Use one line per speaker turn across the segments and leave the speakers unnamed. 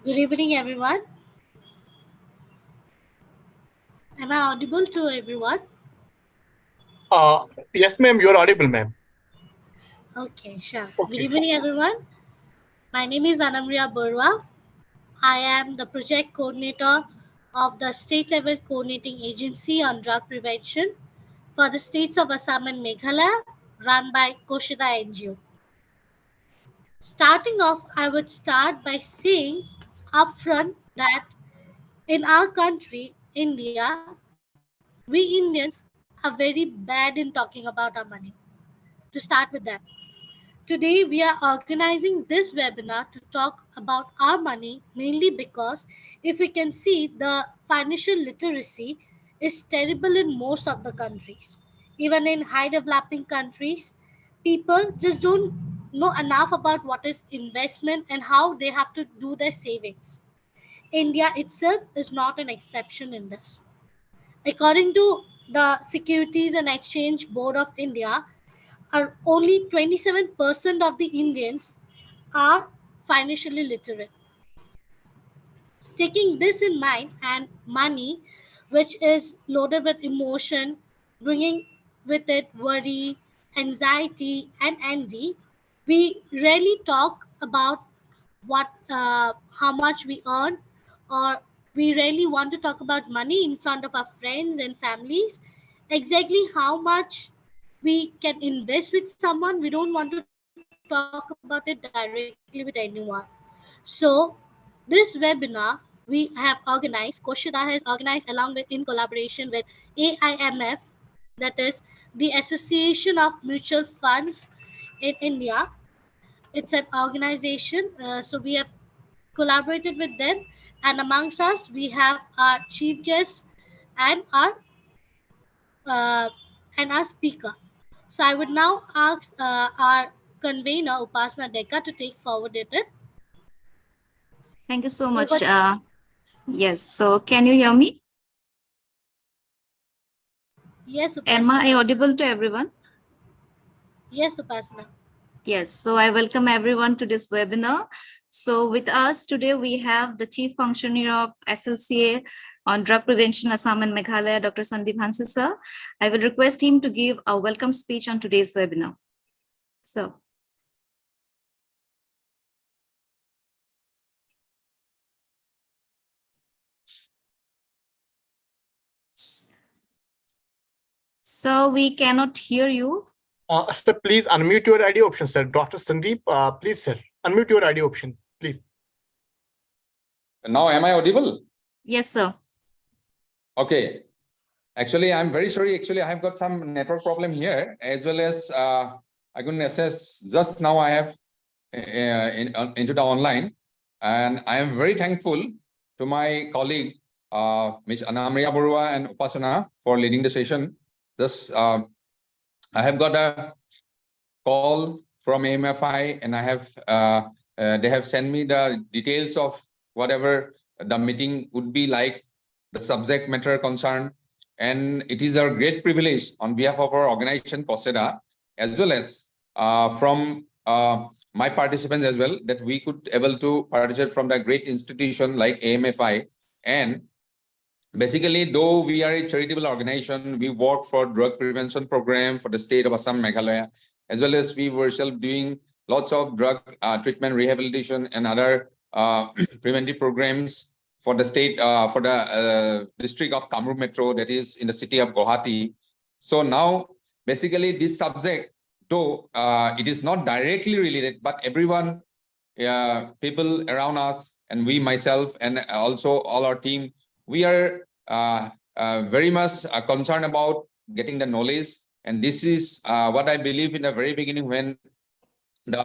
Good evening, everyone. Am I audible to everyone?
Yes, ma'am, you're audible, ma'am.
Okay, sure. Good
Okay.
evening, everyone. My name is Anamriya Barwa. I am the project coordinator of the state level coordinating agency on drug prevention for the states of Assam and Meghalaya, run by Koshida NGO. Starting off, I would start by saying upfront that in our country, India, we Indians are very bad in talking about our money. To start with that, today we are organizing this webinar to talk about our money mainly because if we can see the financial literacy is terrible in most of the countries. Even in high developing countries, people just don't know enough about what is investment and how they have to do their savings. India itself is not an exception in this. According to the Securities and Exchange Board of India, are only 27% of the Indians are financially literate. Taking this in mind and money, which is loaded with emotion, bringing with it worry, anxiety, and envy, we rarely talk about how much we earn, or we rarely want to talk about money in front of our friends and families. Exactly how much we can invest with someone, we don't want to talk about it directly with anyone. So this webinar we have organized, Koshida has organized along with in collaboration with AIMF, that is the Association of Mutual Funds in India. It's an organization, so we have collaborated with them, and amongst us we have our chief guest and uh, our speaker. So I would now ask our convener Upasana Deka to take forward it.
Thank you so
Over.
much. Yes, so can you hear me?
Yes,
Am
Upasana.
I audible to everyone?
Yes, Upasana.
Yes, so I welcome everyone to this webinar. So with us today, we have the Chief Functionary of SLCA on Drug Prevention, Assam and Meghalaya, Dr. Sandeep Hansi sir. I will request him to give a welcome speech on today's webinar. So. So we cannot hear you.
Sir, please unmute your audio option, sir. Dr. Sandeep, please, sir, unmute your audio option, please.
Now, am I audible?
Yes, sir.
Okay. Actually, I'm very sorry. Actually, I have got some network problem here, as well as I couldn't access. Just now, I have into the online, and I am very thankful to my colleague, Ms. Anamriya Barua and Upasana, for leading the session. Just I have got a call from AMFI, and I have they have sent me the details of whatever the meeting would be like, the subject matter concerned, and it is a great privilege on behalf of our organization COSEDA, as well as from my participants as well, that we could able to participate from the great institution like AMFI. And basically, though we are a charitable organization, we work for drug prevention program for the state of Assam, Meghalaya, as well as we were self doing lots of drug treatment, rehabilitation, and other preventive programs for the state, for the district of Kamrup Metro, that is in the city of Guwahati. So now, basically, this subject, though it is not directly related, but everyone, people around us, and we, myself, and also all our team, we are very much concerned about getting the knowledge. And this is what I believe in the very beginning when the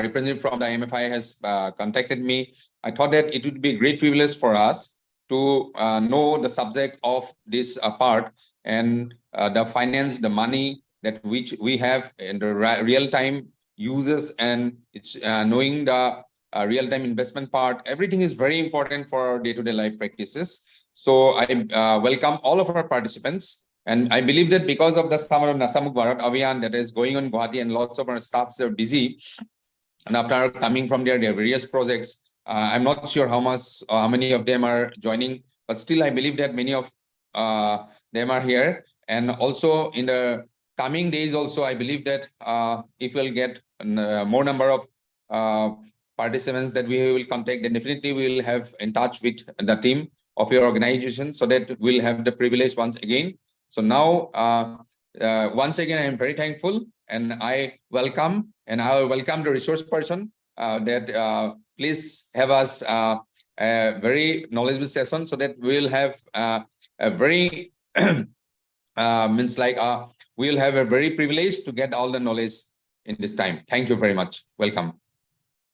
representative from the AMFI has contacted me. I thought that it would be a great privilege for us to know the subject of this part, and the finance, the money that which we have in the real-time uses, and it's knowing the real-time investment part. Everything is very important for our day-to-day life practices. So I welcome all of our participants. And I believe that because of the summer of Nasamuk Bharat Abhiyan that is going on in Guwahati, and lots of our staffs are busy, and after coming from their various projects, I'm not sure how much, how many of them are joining, but still I believe that many of them are here. And also in the coming days also, I believe that if we'll get more number of participants that we will contact, then definitely we will have in touch with the team of your organization so that we'll have the privilege once again. So now, once again, I am very thankful, and I welcome the resource person that please have us a very knowledgeable session so that we'll have a very means like we'll have a very privilege to get all the knowledge in this time. Thank you very much. Welcome.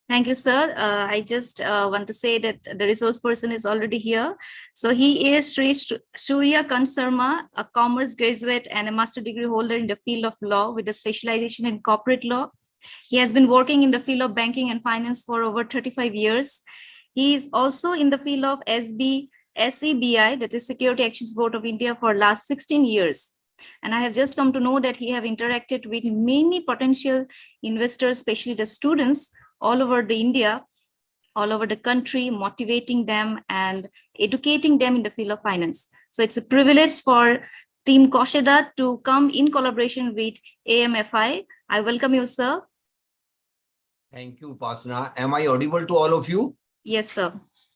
Thank you, sir. I just want to say that the resource person is already here. So he is Sri Surya Kant Sharma, a commerce graduate and a master degree holder in the field of law with a specialization in corporate law. He has been working in the field of banking and finance for over 35 years. He is also in the field of SEBI, that is Security Exchange Board of India, for last 16 years. And I have just come to know that he have interacted with many potential investors, especially the students all over the India, all over the country, motivating them and educating them in the field of finance. So it's a privilege for Team Kosheda to come in collaboration with AMFI. I welcome you, sir.
Thank you, Upasana. Am I audible to all of you?
Yes, sir.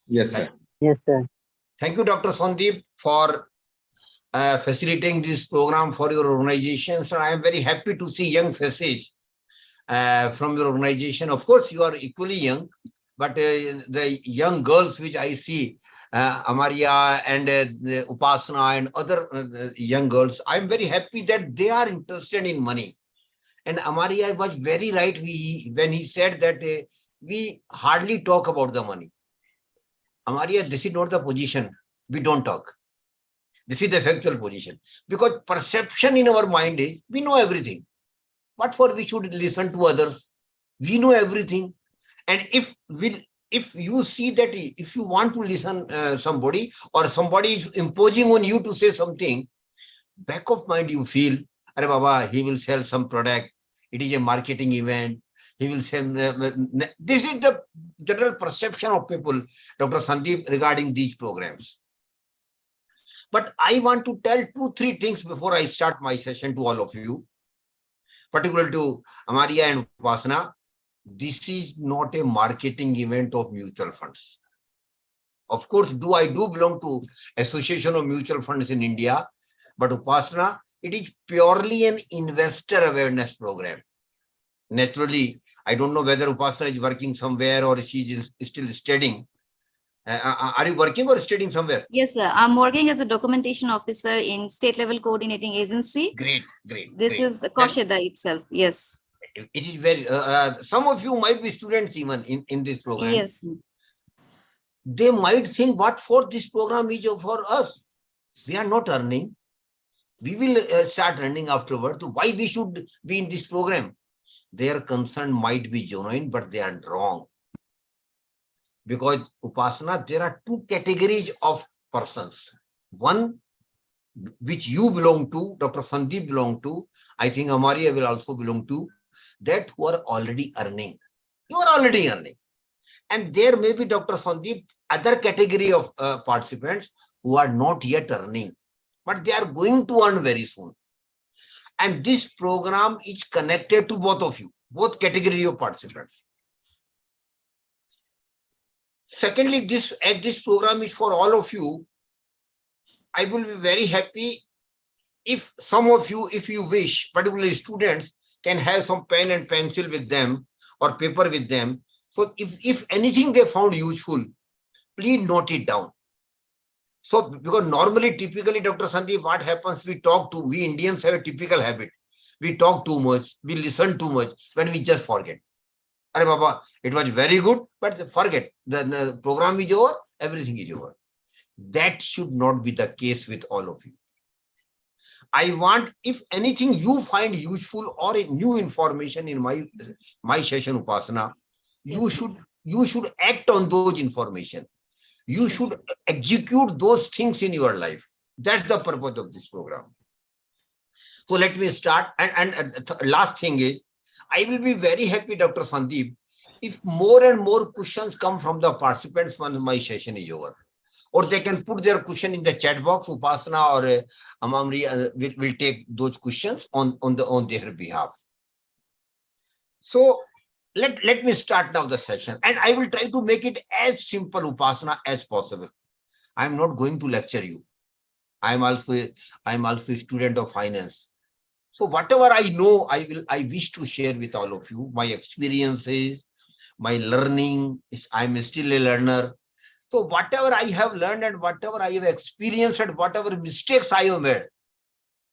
Yes, sir.
Yes, sir.
Thank you, Dr. Sandeep, for facilitating this program for your organization. So I am very happy to see young faces from your organization. Of course, you are equally young, but the young girls which I see, Amaria and Upasana and other young girls, I'm very happy that they are interested in money. And Amaria was very right when he said that we hardly talk about the money. Amaria, this is not the position. We don't talk. This is the factual position. Because perception in our mind is, we know everything. What for we should listen to others? We know everything. And if you see that if you want to listen somebody or somebody is imposing on you to say something, back of mind you feel, Arey Baba, he will sell some product. It is a marketing event. He will sell. This is the general perception of people, Dr. Sandeep, regarding these programs. But I want to tell 2-3 things before I start my session to all of you, particularly to Amaria and Upasana. This is not a marketing event of mutual funds. Of course, I do belong to Association of Mutual Funds in India, but Upasana, it is purely an investor awareness program. Naturally, I don't know whether Upasana is working somewhere or she is still studying. Are you working or studying somewhere?
Yes, sir. I'm working as a documentation officer in state level coordinating agency.
Great.
This is the Kosheda itself. Yes.
It is very, some of you might be students even in this program.
Yes.
They might think, what for this program is for us? We are not earning. We will start earning afterwards. Why we should be in this program? Their concern might be genuine, but they are wrong. Because Upasana, there are 2 categories of persons. One, which you belong to, Dr. Sandeep belong to, I think Amaria will also belong to, that who are already earning. You are already earning. And there may be, Dr. Sandeep, other category of participants who are not yet earning, but they are going to earn very soon. And this program is connected to both of you, both category of participants. Secondly, this program is for all of you. I will be very happy if some of you, if you wish, particularly students, can have some pen and pencil with them or paper with them. So if anything they found useful, please note it down. So because normally, typically, Dr. Sandeep, what happens, we Indians have a typical habit. We talk too much, we listen too much, when we just forget. Arey Baba, it was very good, but forget. The program is over, everything is over. That should not be the case with all of you. I want, if anything you find useful or a new information in my session, Upasana, you should act on those information. You should execute those things in your life. That's the purpose of this program. So let me start. And last thing is, I will be very happy, Dr. Sandeep, if more and more questions come from the participants once my session is over, or they can put their question in the chat box, Upasana or Amamri will take those questions on their behalf. So let me start now the session, and I will try to make it as simple, Upasana, as possible. I am not going to lecture you. I am also a student of finance. So whatever I know, I wish to share with all of you. My experiences, my learning is, I'm still a learner. So whatever I have learned and whatever I have experienced and whatever mistakes I have made,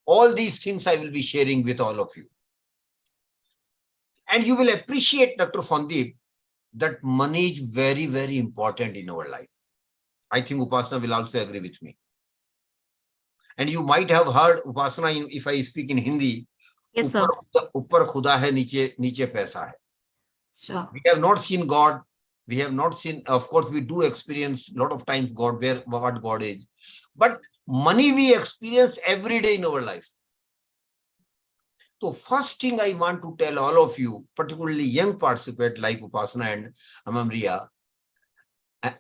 all these things I will be sharing with all of you. And you will appreciate, Dr. Sandeep, that money is very, very important in our life. I think Upasana will also agree with me. And you might have heard, Upasana, if I speak in Hindi,
Yes, sir.
Upar khuda hai, niche paisa hai.
Sure.
We have not seen God. We have not seen, of course, we do experience a lot of times God, what God is. But money we experience every day in our life. So first thing I want to tell all of you, particularly young participants like Upasana and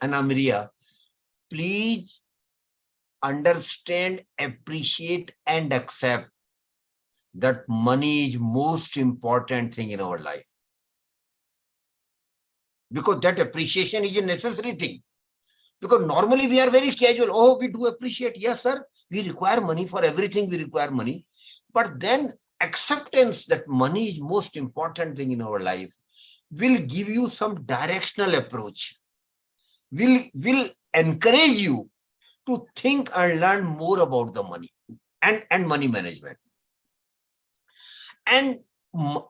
Anamiria, please understand, appreciate, and accept that money is most important thing in our life. Because that appreciation is a necessary thing. Because normally we are very casual. Oh, we do appreciate. Yes, sir. We require money for everything. We require money. But then acceptance that money is most important thing in our life will give you some directional approach. Will encourage you to think and learn more about the money and money management. And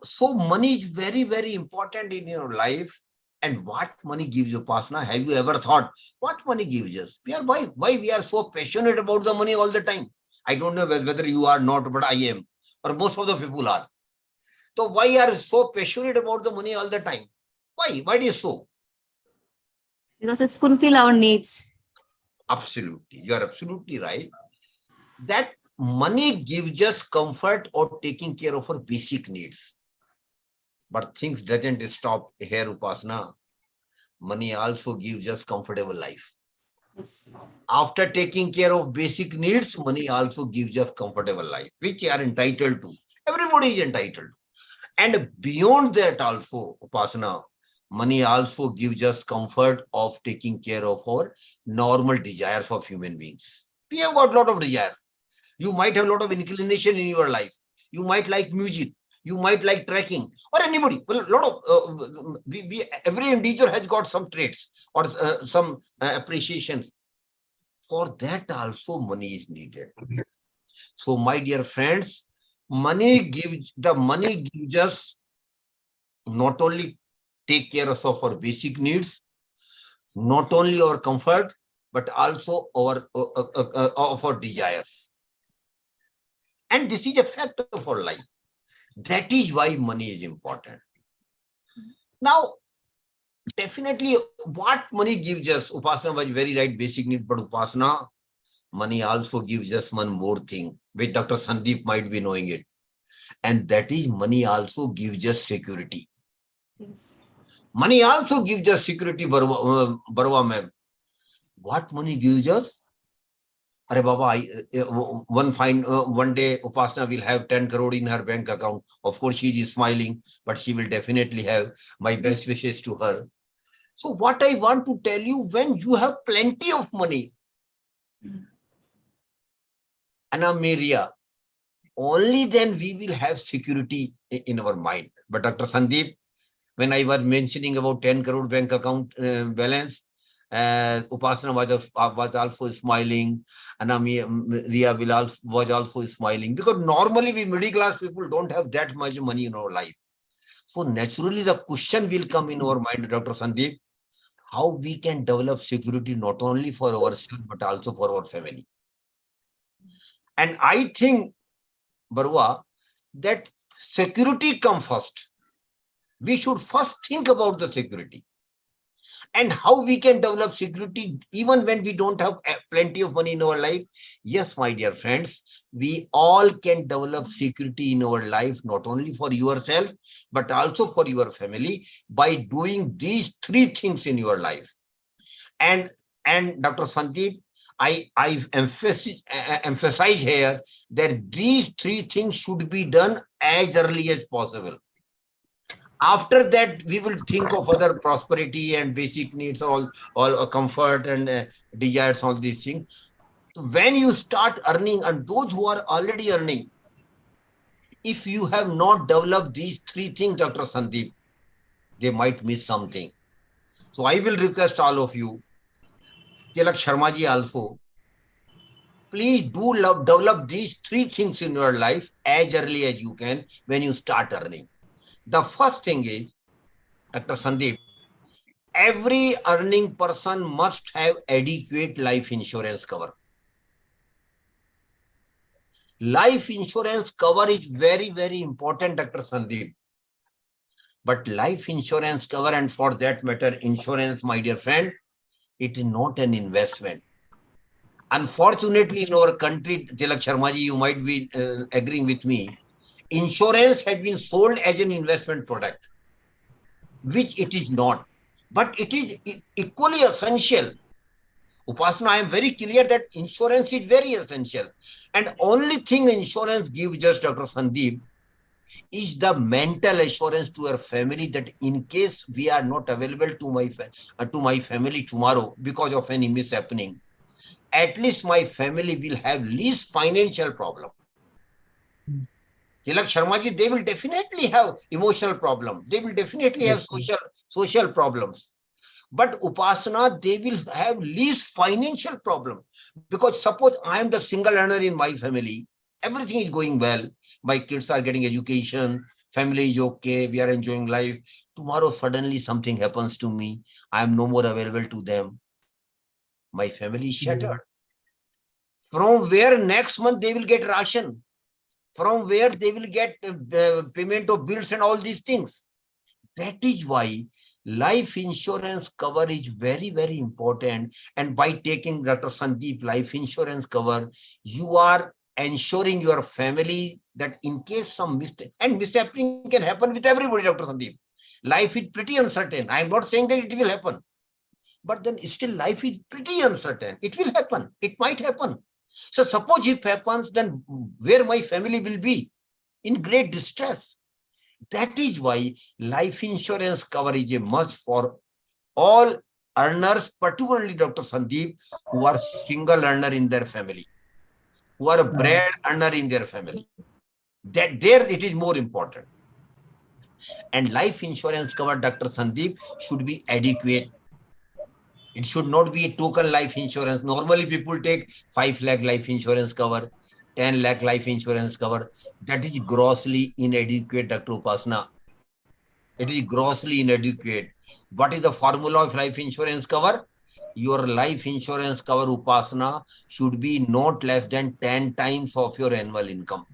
so money is very, very important in your life. And what money gives you, Upasana? Have you ever thought what money gives us? Why we are so passionate about the money all the time? I don't know whether you are not, but I am, or most of the people are. So why are so passionate about the money all the time? Why? Why is so?
Because it's fulfill our needs.
Absolutely. You are absolutely right. That money gives us comfort or taking care of our basic needs. But things doesn't stop here, Upasana. Money also gives us comfortable life.
Yes.
After taking care of basic needs, money also gives us comfortable life, which you are entitled to. Everybody is entitled. And beyond that also, Upasana, money also gives us comfort of taking care of our normal desires of human beings. We have got a lot of desires. You might have a lot of inclination in your life. You might like music. You might like trekking, or anybody. Well, a lot of every individual has got some traits or some appreciations. For that also money is needed. So, my dear friends, money gives us not only take care of our basic needs, not only our comfort, but also our of our desires. And this is a fact of our life. That is why money is important. Now, definitely what money gives us, Upasana was very right, basic need, but Upasana, money also gives us one more thing, which Dr. Sandeep might be knowing it. And that is money also gives us security.
Yes.
Money also gives us security, Barwa ma'am. What money gives us? Are Baba, one day Upasana will have 10 crore in her bank account. Of course, she is smiling, but she will definitely have my best wishes to her. So what I want to tell you, when you have plenty of money, Anamaria, only then we will have security in our mind. But Dr. Sandeep, when I was mentioning about 10 crore bank account balance, Upasana was also smiling, Anamaria was also smiling, because normally we middle class people don't have that much money in our life. So naturally the question will come in our mind, Dr. Sandeep, how we can develop security not only for ourselves, but also for our family. And I think, Barwa, that security comes first. We should first think about the security. And how we can develop security even when we don't have plenty of money in our life? Yes, my dear friends, we all can develop security in our life, not only for yourself, but also for your family by doing these three things in your life. And Dr. Sandeep, I emphasize here that these three things should be done as early as possible. After that, we will think of other prosperity and basic needs, all comfort and desires, all these things. When you start earning, and those who are already earning, if you have not developed these three things, Dr. Sandeep, they might miss something. So I will request all of you, Tilak Sharma ji also, please do develop these three things in your life as early as you can when you start earning. The first thing is, Dr. Sandeep, every earning person must have adequate life insurance cover. Life insurance cover is very, very important, Dr. Sandeep. But life insurance cover, and for that matter, insurance, my dear friend, it is not an investment. Unfortunately, in our country, Tilak Sharma ji, you might be agreeing with me, insurance has been sold as an investment product, which it is not. But it is equally essential. Upasana, I am very clear that insurance is very essential. And only thing insurance gives us, Dr. Sandeep, is the mental assurance to our family that in case we are not available to my family tomorrow because of any mishappening, at least my family will have least financial problem. Tilak Sharma ji, they will definitely have emotional problem. They will definitely have social problems. But Upasana, they will have least financial problem. Because suppose I am the single earner in my family, everything is going well. My kids are getting education, family is okay, we are enjoying life. Tomorrow, suddenly something happens to me. I am no more available to them. My family is shattered. From where next month they will get ration? From where they will get payment of bills and all these things? That is why life insurance cover is very, very important. And by taking Dr. Sandeep life insurance cover, you are ensuring your family that in case some mistake, and mishappening can happen with everybody, Dr. Sandeep. Life is pretty uncertain. I am not saying that it will happen. But then still life is pretty uncertain. It will happen. It might happen. So suppose if happens, then where my family will be? In great distress. That is why life insurance cover is a must for all earners, particularly Dr. Sandeep, who are single earner in their family, who are a bread earner in their family. That there it is more important. And life insurance cover, Dr. Sandeep, should be adequate. It should not be a token life insurance. Normally people take 5 lakh life insurance cover, 10 lakh life insurance cover. That is grossly inadequate, Dr. Upasana. It is grossly inadequate. What is the formula of life insurance cover? Your life insurance cover, Upasana, should be not less than 10 times of your annual income.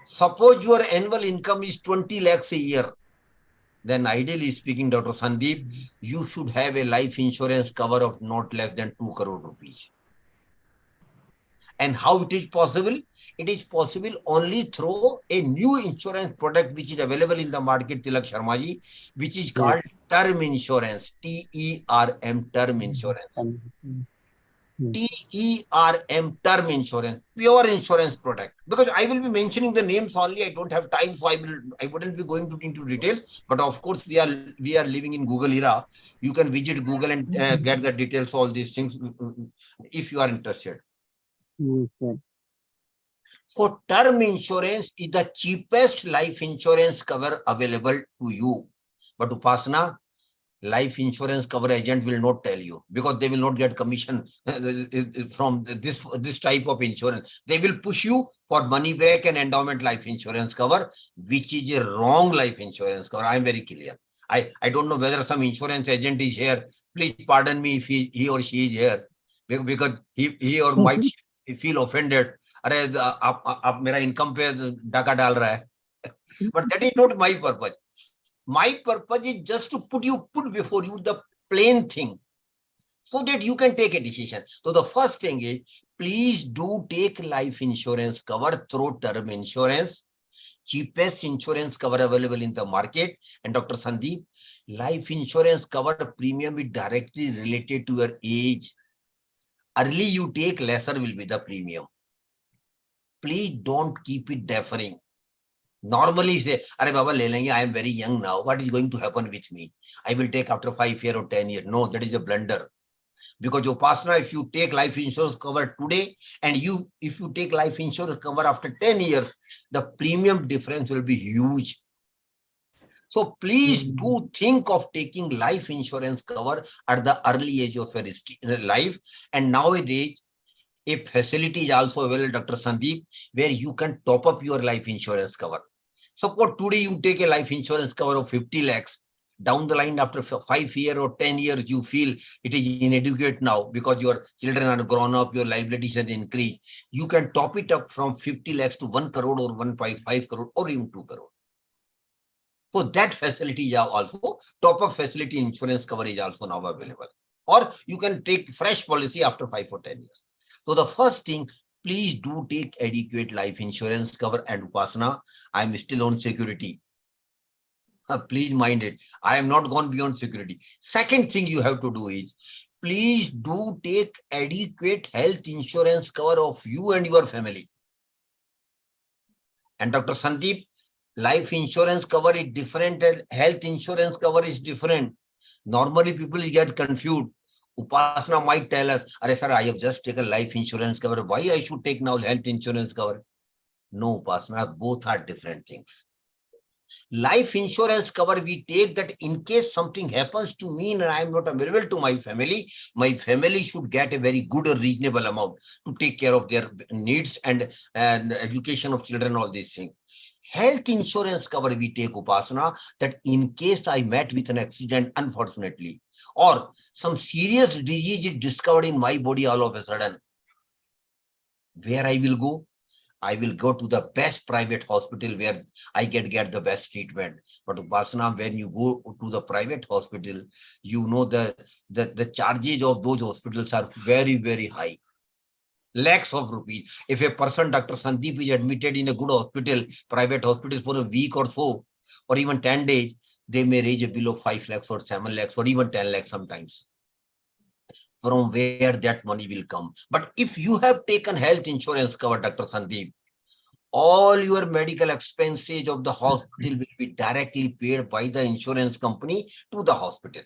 Suppose your annual income is 20 lakhs a year. Then ideally speaking, Dr. Sandeep, you should have a life insurance cover of not less than 2 crore rupees. And how it is possible? It is possible only through a new insurance product which is available in the market, Tilak Sharma ji, which is called term insurance, TERM, term insurance. TERM, term insurance, pure insurance product. Because I will be mentioning the names only, I don't have time, so I wouldn't be going into details. But of course, we are living in Google era. You can visit Google and get the details, all these things, if you are interested. So term insurance is the cheapest life insurance cover available to you. But Upasana, life insurance cover agent will not tell you because they will not get commission from this type of insurance. They will push you for money back and endowment life insurance cover, which is a wrong life insurance cover. I am very clear. I don't know whether some insurance agent is here. Please pardon me if he or she is here, because he or might feel offended. अरे आप मेरा income पे डाका डाल रहा है. But that is not my purpose. My purpose is just to put before you the plain thing, so that you can take a decision. So the first thing is, please do take life insurance cover through term insurance, cheapest insurance cover available in the market. And Dr. Sandeep, life insurance cover premium is directly related to your age. Early you take, lesser will be the premium. Please don't keep it deferring. Normally say, Are Baba, le lenge, I am very young now. What is going to happen with me? I will take after 5 years or 10 years. No, that is a blunder. Because Upasana, if you take life insurance cover today and if you take life insurance cover after 10 years, the premium difference will be huge. So please do think of taking life insurance cover at the early age of your life. And nowadays, a facility is also available, Dr. Sandeep, where you can top up your life insurance cover. Suppose today you take a life insurance cover of 50 lakhs. Down the line, after 5 years or 10 years, you feel it is inadequate now because your children are grown up, your liabilities have increased. You can top it up from 50 lakhs to 1 crore or 1.5 crore or even 2 crore. So that facility is also, top-up facility insurance cover is also now available. Or you can take fresh policy after 5 or 10 years. So the first thing, please do take adequate life insurance cover. And Upasana, I'm still on security. Please mind it. I am not gone beyond security. Second thing you have to do is, please do take adequate health insurance cover of you and your family. And Dr. Sandeep, life insurance cover is different and health insurance cover is different. Normally people get confused. Upasana might tell us, Are sir, I have just taken life insurance cover. Why I should take now health insurance cover? No, Upasana, both are different things. Life insurance cover we take that in case something happens to me and I am not available to my family should get a very good or reasonable amount to take care of their needs and education of children, all these things. Health insurance cover we take, Upasana, that in case I met with an accident, unfortunately, or some serious disease is discovered in my body all of a sudden, where I will go? I will go to the best private hospital where I can get the best treatment. But Upasana, when you go to the private hospital, you know the charges of those hospitals are very, very high. Lakhs of rupees. If a person, Dr. Sandeep, is admitted in a good hospital, private hospital for a week or so, or even 10 days, they may raise a bill of 5 lakhs or 7 lakhs or even 10 lakhs sometimes. From where that money will come. But if you have taken health insurance cover, Dr. Sandeep, all your medical expenses of the hospital will be directly paid by the insurance company to the hospital.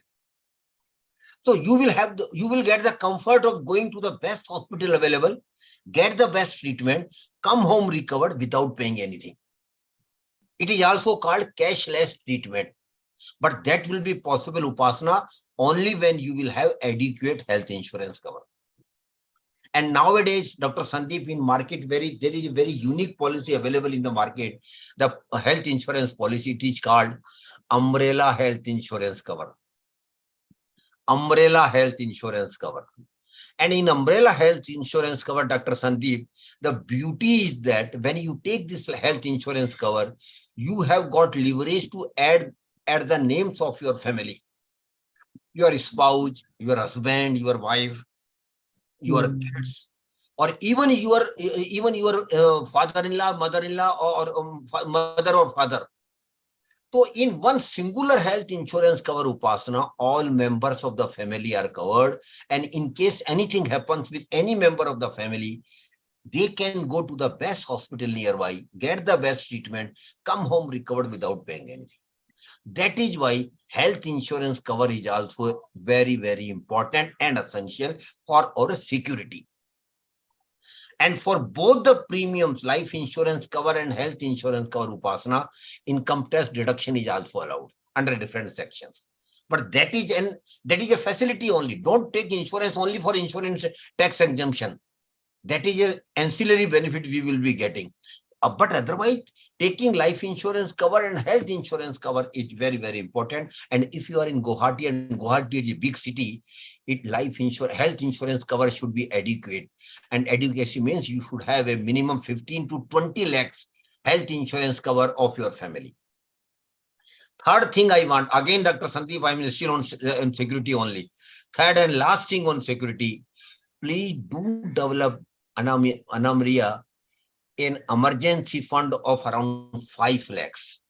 So you will get the comfort of going to the best hospital available, get the best treatment, come home recovered without paying anything. It is also called cashless treatment. But that will be possible, Upasana, only when you will have adequate health insurance cover. And nowadays, Dr. Sandeep, in market, there is a very unique policy available in the market. The health insurance policy, it is called umbrella health insurance cover. Umbrella health insurance cover. And in umbrella health insurance cover, Dr. Sandeep, the beauty is that when you take this health insurance cover, you have got leverage to add the names of your family, your spouse, your husband, your wife, your kids, or even your father-in-law, mother-in-law, or mother or father. So in one singular health insurance cover, Upasana, all members of the family are covered. And in case anything happens with any member of the family, they can go to the best hospital nearby, get the best treatment, come home recovered without paying anything. That is why health insurance cover is also very, very important and essential for our security. And for both the premiums, life insurance cover and health insurance cover, Upasana, income tax deduction is also allowed under different sections. But that is a facility only. Don't take insurance only for insurance tax exemption. That is an ancillary benefit we will be getting. But otherwise, taking life insurance cover and health insurance cover is very, very important. And if you are in Guwahati, and Guwahati is a big city, health insurance cover should be adequate. And adequacy means you should have a minimum 15 to 20 lakhs health insurance cover of your family. Third thing I want, again, Dr. Sandeep, I'm still on security only. Third and last thing on security, please do develop Anamria an emergency fund of around 5 lakhs.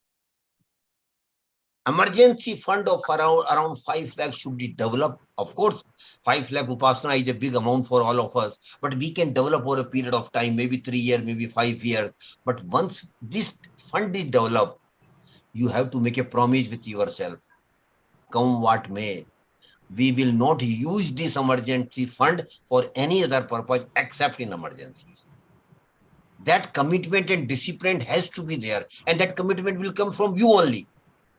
Emergency fund of around 5 lakhs should be developed. Of course, 5 lakh Upasana is a big amount for all of us, but we can develop over a period of time, maybe 3 years, maybe 5 years. But once this fund is developed, you have to make a promise with yourself. Come what may, we will not use this emergency fund for any other purpose except in emergencies. That commitment and discipline has to be there, and that commitment will come from you only.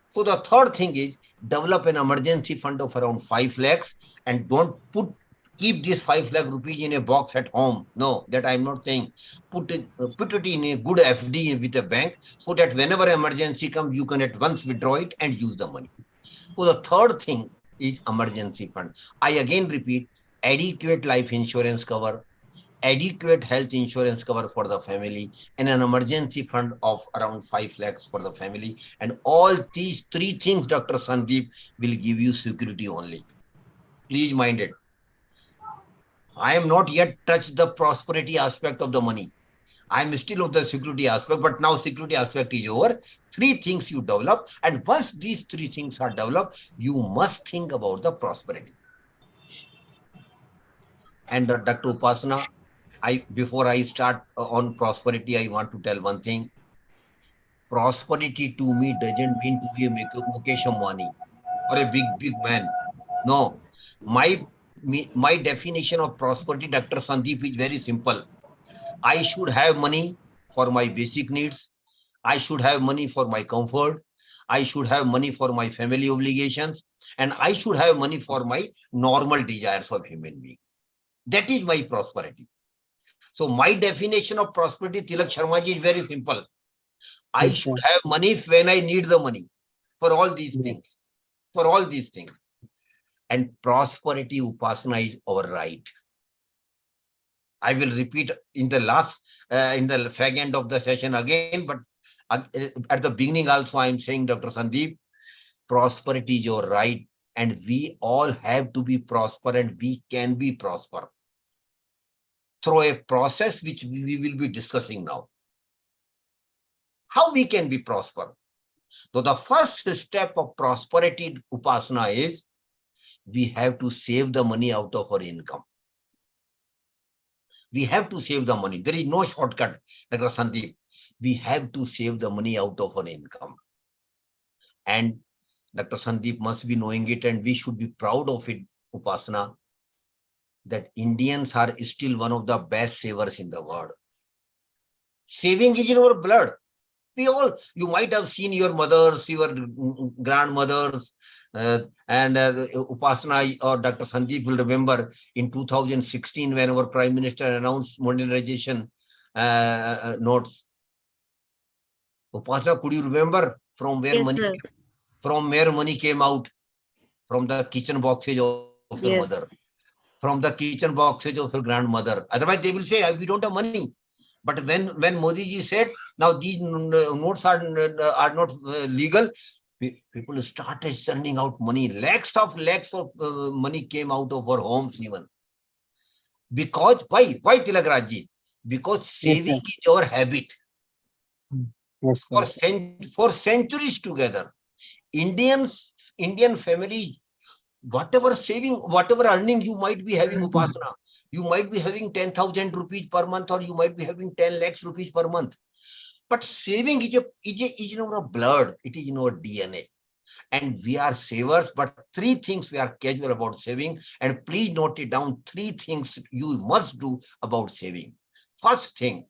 So the third thing is develop an emergency fund of around 5 lakhs and don't keep this 5 lakh rupees in a box at home. No, that I'm not saying. Put it in a good FD with a bank so that whenever emergency comes, you can at once withdraw it and use the money. So the third thing is emergency fund. I again repeat, adequate life insurance cover, adequate health insurance cover for the family, and an emergency fund of around 5 lakhs for the family. And all these three things, Dr. Sandeep, will give you security only. Please mind it. I am not yet touched the prosperity aspect of the money. I am still of the security aspect, but now security aspect is over. Three things you develop, and once these three things are developed, you must think about the prosperity. And Dr. Upasana, before I start on prosperity, I want to tell one thing. Prosperity to me doesn't mean to be a Mukesh Ambani or a big man. No, my definition of prosperity, Dr. Sandeep, is very simple. I should have money for my basic needs. I should have money for my comfort. I should have money for my family obligations. And I should have money for my normal desires of human being. That is my prosperity. So my definition of prosperity, Tilak Sharmaji, is very simple. I should have money when I need the money for all these things. For all these things. And prosperity, Upasana, is our right. I will repeat in the fag end of the session again, but at the beginning also I am saying, Dr. Sandeep, prosperity is your right, and we all have to be prosper, and we can be prosper through a process which we will be discussing now. How we can be prosper? So the first step of prosperity, Upasana, is we have to save the money out of our income. We have to save the money. There is no shortcut, Dr. Sandeep. We have to save the money out of our income. And Dr. Sandeep must be knowing it, and we should be proud of it, Upasana, that Indians are still one of the best savers in the world. Saving is in our blood. You might have seen your mothers, your grandmothers, and Upasana or Dr. Sandeep will remember in 2016 when our Prime Minister announced modernization notes. Upasana, could you remember from where money came out? From the kitchen boxes of your mother, from the kitchen boxes of your grandmother. Otherwise, they will say, we don't have money. But when Modi ji said, now these notes are not legal, people started sending out money. Lakhs of money came out of our homes even. Because, why Tilakraj ji? Because saving is our habit. For centuries together, Indian family, whatever saving, whatever earning you might be having, Upasana, you might be having 10,000 rupees per month, or you might be having 10 lakhs rupees per month. But saving is in our blood. It is in our DNA. And we are savers, but three things we are casual about saving. And please note it down. Three things you must do about saving. First thing,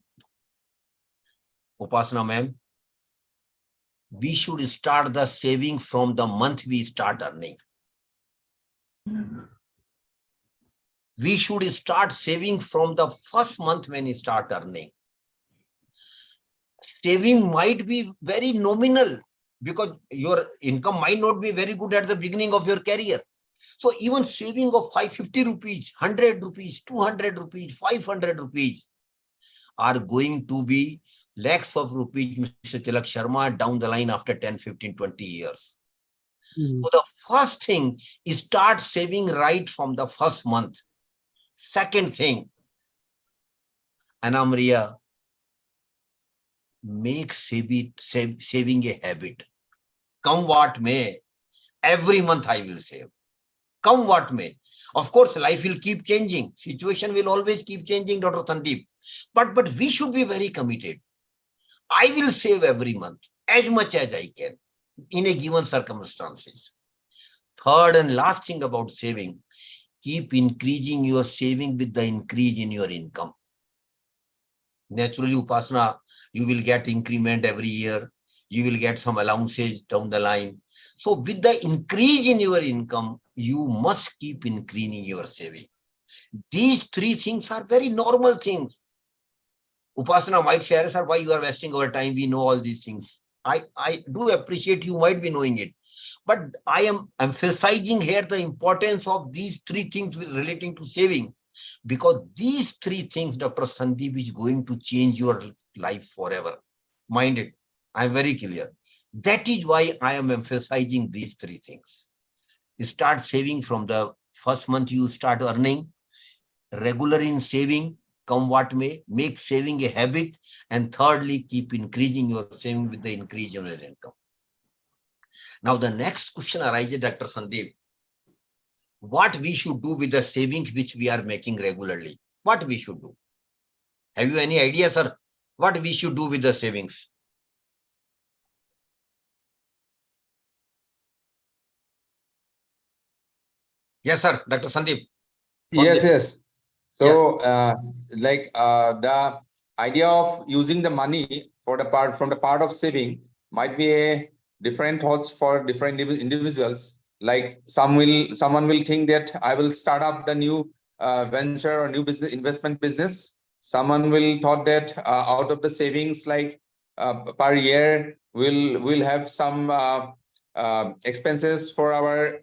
Upasana ma'am, we should start the saving from the month we start earning. We should start saving from the first month when you start earning. Saving might be very nominal because your income might not be very good at the beginning of your career. So even saving of 550 rupees, 100 rupees, 200 rupees, 500 rupees are going to be lakhs of rupees, Mr. Tilak Sharma, down the line after 10, 15, 20 years. So the first thing is start saving right from the first month. Second thing, Anna Maria, make saving a habit. Come what may, every month I will save. Come what may. Of course, life will keep changing. Situation will always keep changing, Dr. Sandeep. But we should be very committed. I will save every month as much as I can in a given circumstances. Third and last thing about saving, keep increasing your saving with the increase in your income. Naturally, Upasana, you will get increment every year. You will get some allowances down the line. So with the increase in your income, you must keep increasing your saving. These three things are very normal things. Upasana might share, sir, why you are wasting our time. We know all these things. I do appreciate you might be knowing it. But I am emphasizing here the importance of these three things relating to saving. Because these three things, Dr. Sandeep, is going to change your life forever. Mind it. I'm very clear. That is why I am emphasizing these three things. You start saving from the first month you start earning, regular in saving, come what may, make saving a habit, and thirdly, keep increasing your saving with the increase in your income. Now, the next question arises, Dr. Sandeep. What we should do with the savings which we are making regularly? What we should do? Have you any idea, sir? What we should do with the savings? Yes, sir, Dr. Sandeep.
Yes. So, the idea of using the money for the part from the part of saving might be a different thoughts for different individuals. Like someone will think that I will start up the new venture or new business investment business. Someone will thought that out of the savings, like per year, we'll have some expenses for our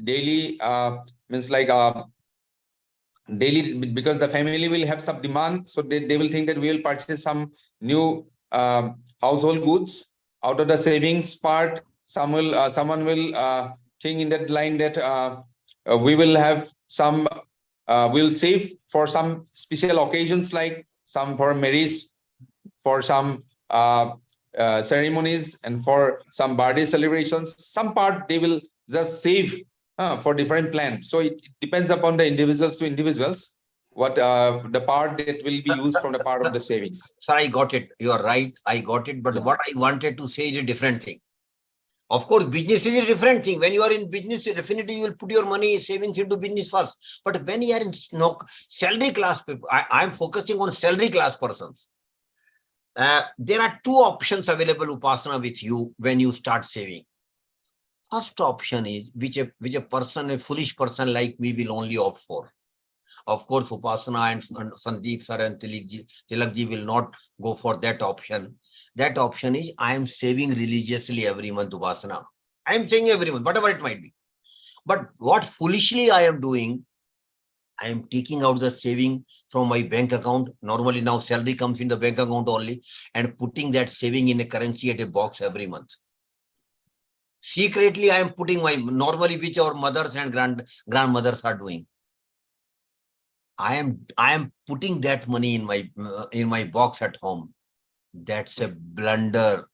daily means like daily, because the family will have some demand, so they will think that we will purchase some new household goods out of the savings part. Someone will think in that line that we will have some we'll save for some special occasions, like some for marriage, for some ceremonies, and for some birthday celebrations. Some part they will just save for different plans. So it depends upon the individuals to individuals what the part that will be used from the part of the savings.
Sir, I got it. You are right. I got it. But yeah, what I wanted to say is a different thing. Of course, business is a different thing. When you are in business, definitely you will put your money savings into business first. But when you are in salary class people, I am focusing on salary class persons. There are two options available, Upasana, with you when you start saving. First option is which a person, a foolish person like me, will only opt for. Of course, Upasana and Sandeep sir and Tilakji will not go for that option. That option is I am saving religiously every month, Upasana. I am saying every month, whatever it might be. But what foolishly I am doing, I am taking out the saving from my bank account. Normally now salary comes in the bank account only, and putting that saving in a currency at a box every month. Secretly, I am putting my normally which our mothers and grandmothers are doing. I am putting that money in my box at home. That's a blunder.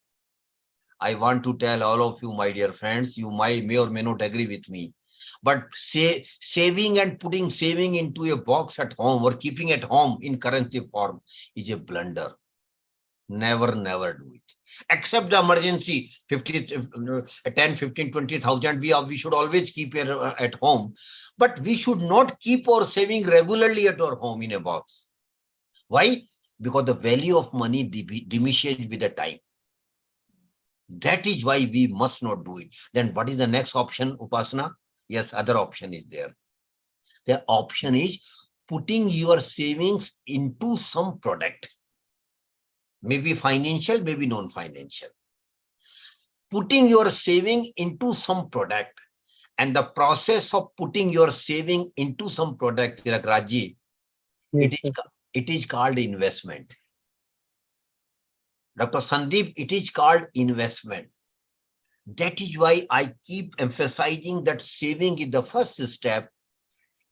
I want to tell all of you, my dear friends, you may or may not agree with me, but saving and putting saving into a box at home or keeping at home in currency form is a blunder. Never do it. Except the emergency, 10, 15, 20,000, we should always keep it at home. But we should not keep our saving regularly at our home in a box. Why? Because the value of money diminishes with the time. That is why we must not do it. Then what is the next option, Upasana? Yes, other option is there. The option is putting your savings into some product. Maybe financial, maybe non-financial. Putting your saving into some product, and the process of putting your saving into some product, Raji, it is called investment. Dr. Sandeep, it is called investment. That is why I keep emphasizing that saving is the first step,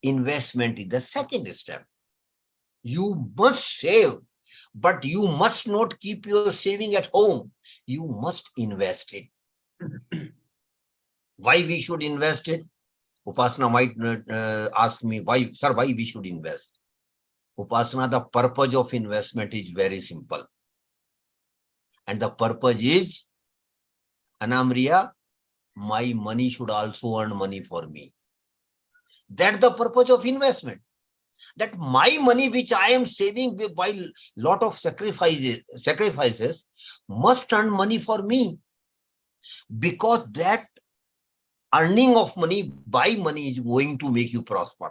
investment is the second step. You must save, but you must not keep your saving at home. You must invest it. Why we should invest it? Upasana might ask me, why, sir, why we should invest? Upasana, the purpose of investment is very simple. And the purpose is, Anamriya, my money should also earn money for me. That's the purpose of investment. That my money which I am saving by lot of sacrifices must earn money for me. Because that earning of money by money is going to make you prosper.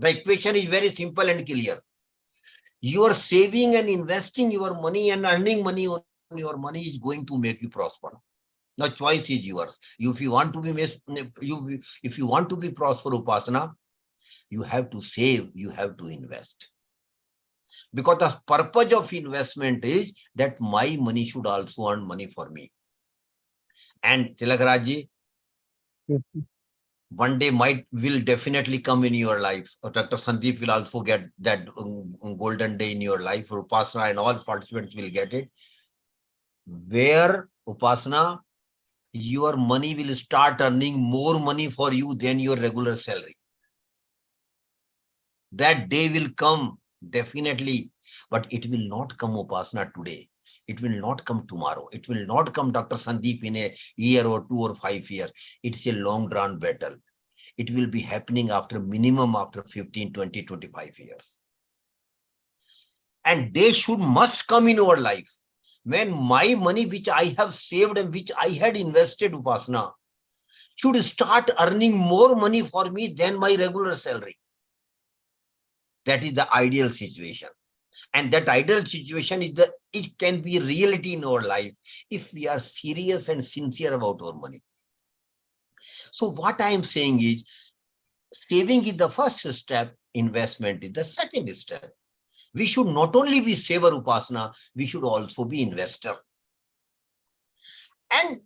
The equation is very simple and clear. You are saving and investing your money and earning money on your money is going to make you prosper. Now choice is yours. If you want to be prosper, Upasana, you have to save, you have to invest. Because the purpose of investment is that my money should also earn money for me. And Tilakaraj, one day will definitely come in your life. Dr. Sandeep will also get that golden day in your life. Upasana and all participants will get it. Where, Upasana, your money will start earning more money for you than your regular salary. That day will come, definitely. But it will not come, Upasana, today. It will not come tomorrow. It will not come, Dr. Sandeep, in a year or 2 or 5 years. It's a long-run battle. It will be happening minimum after 15, 20, 25 years. And they must come in our life. When my money which I have saved and which I had invested, Upasana, should start earning more money for me than my regular salary. That is the ideal situation. And that ideal situation is it can be reality in our life if we are serious and sincere about our money. So what I am saying is, saving is the first step, investment is the second step. We should not only be saver, Upasana, we should also be investor. And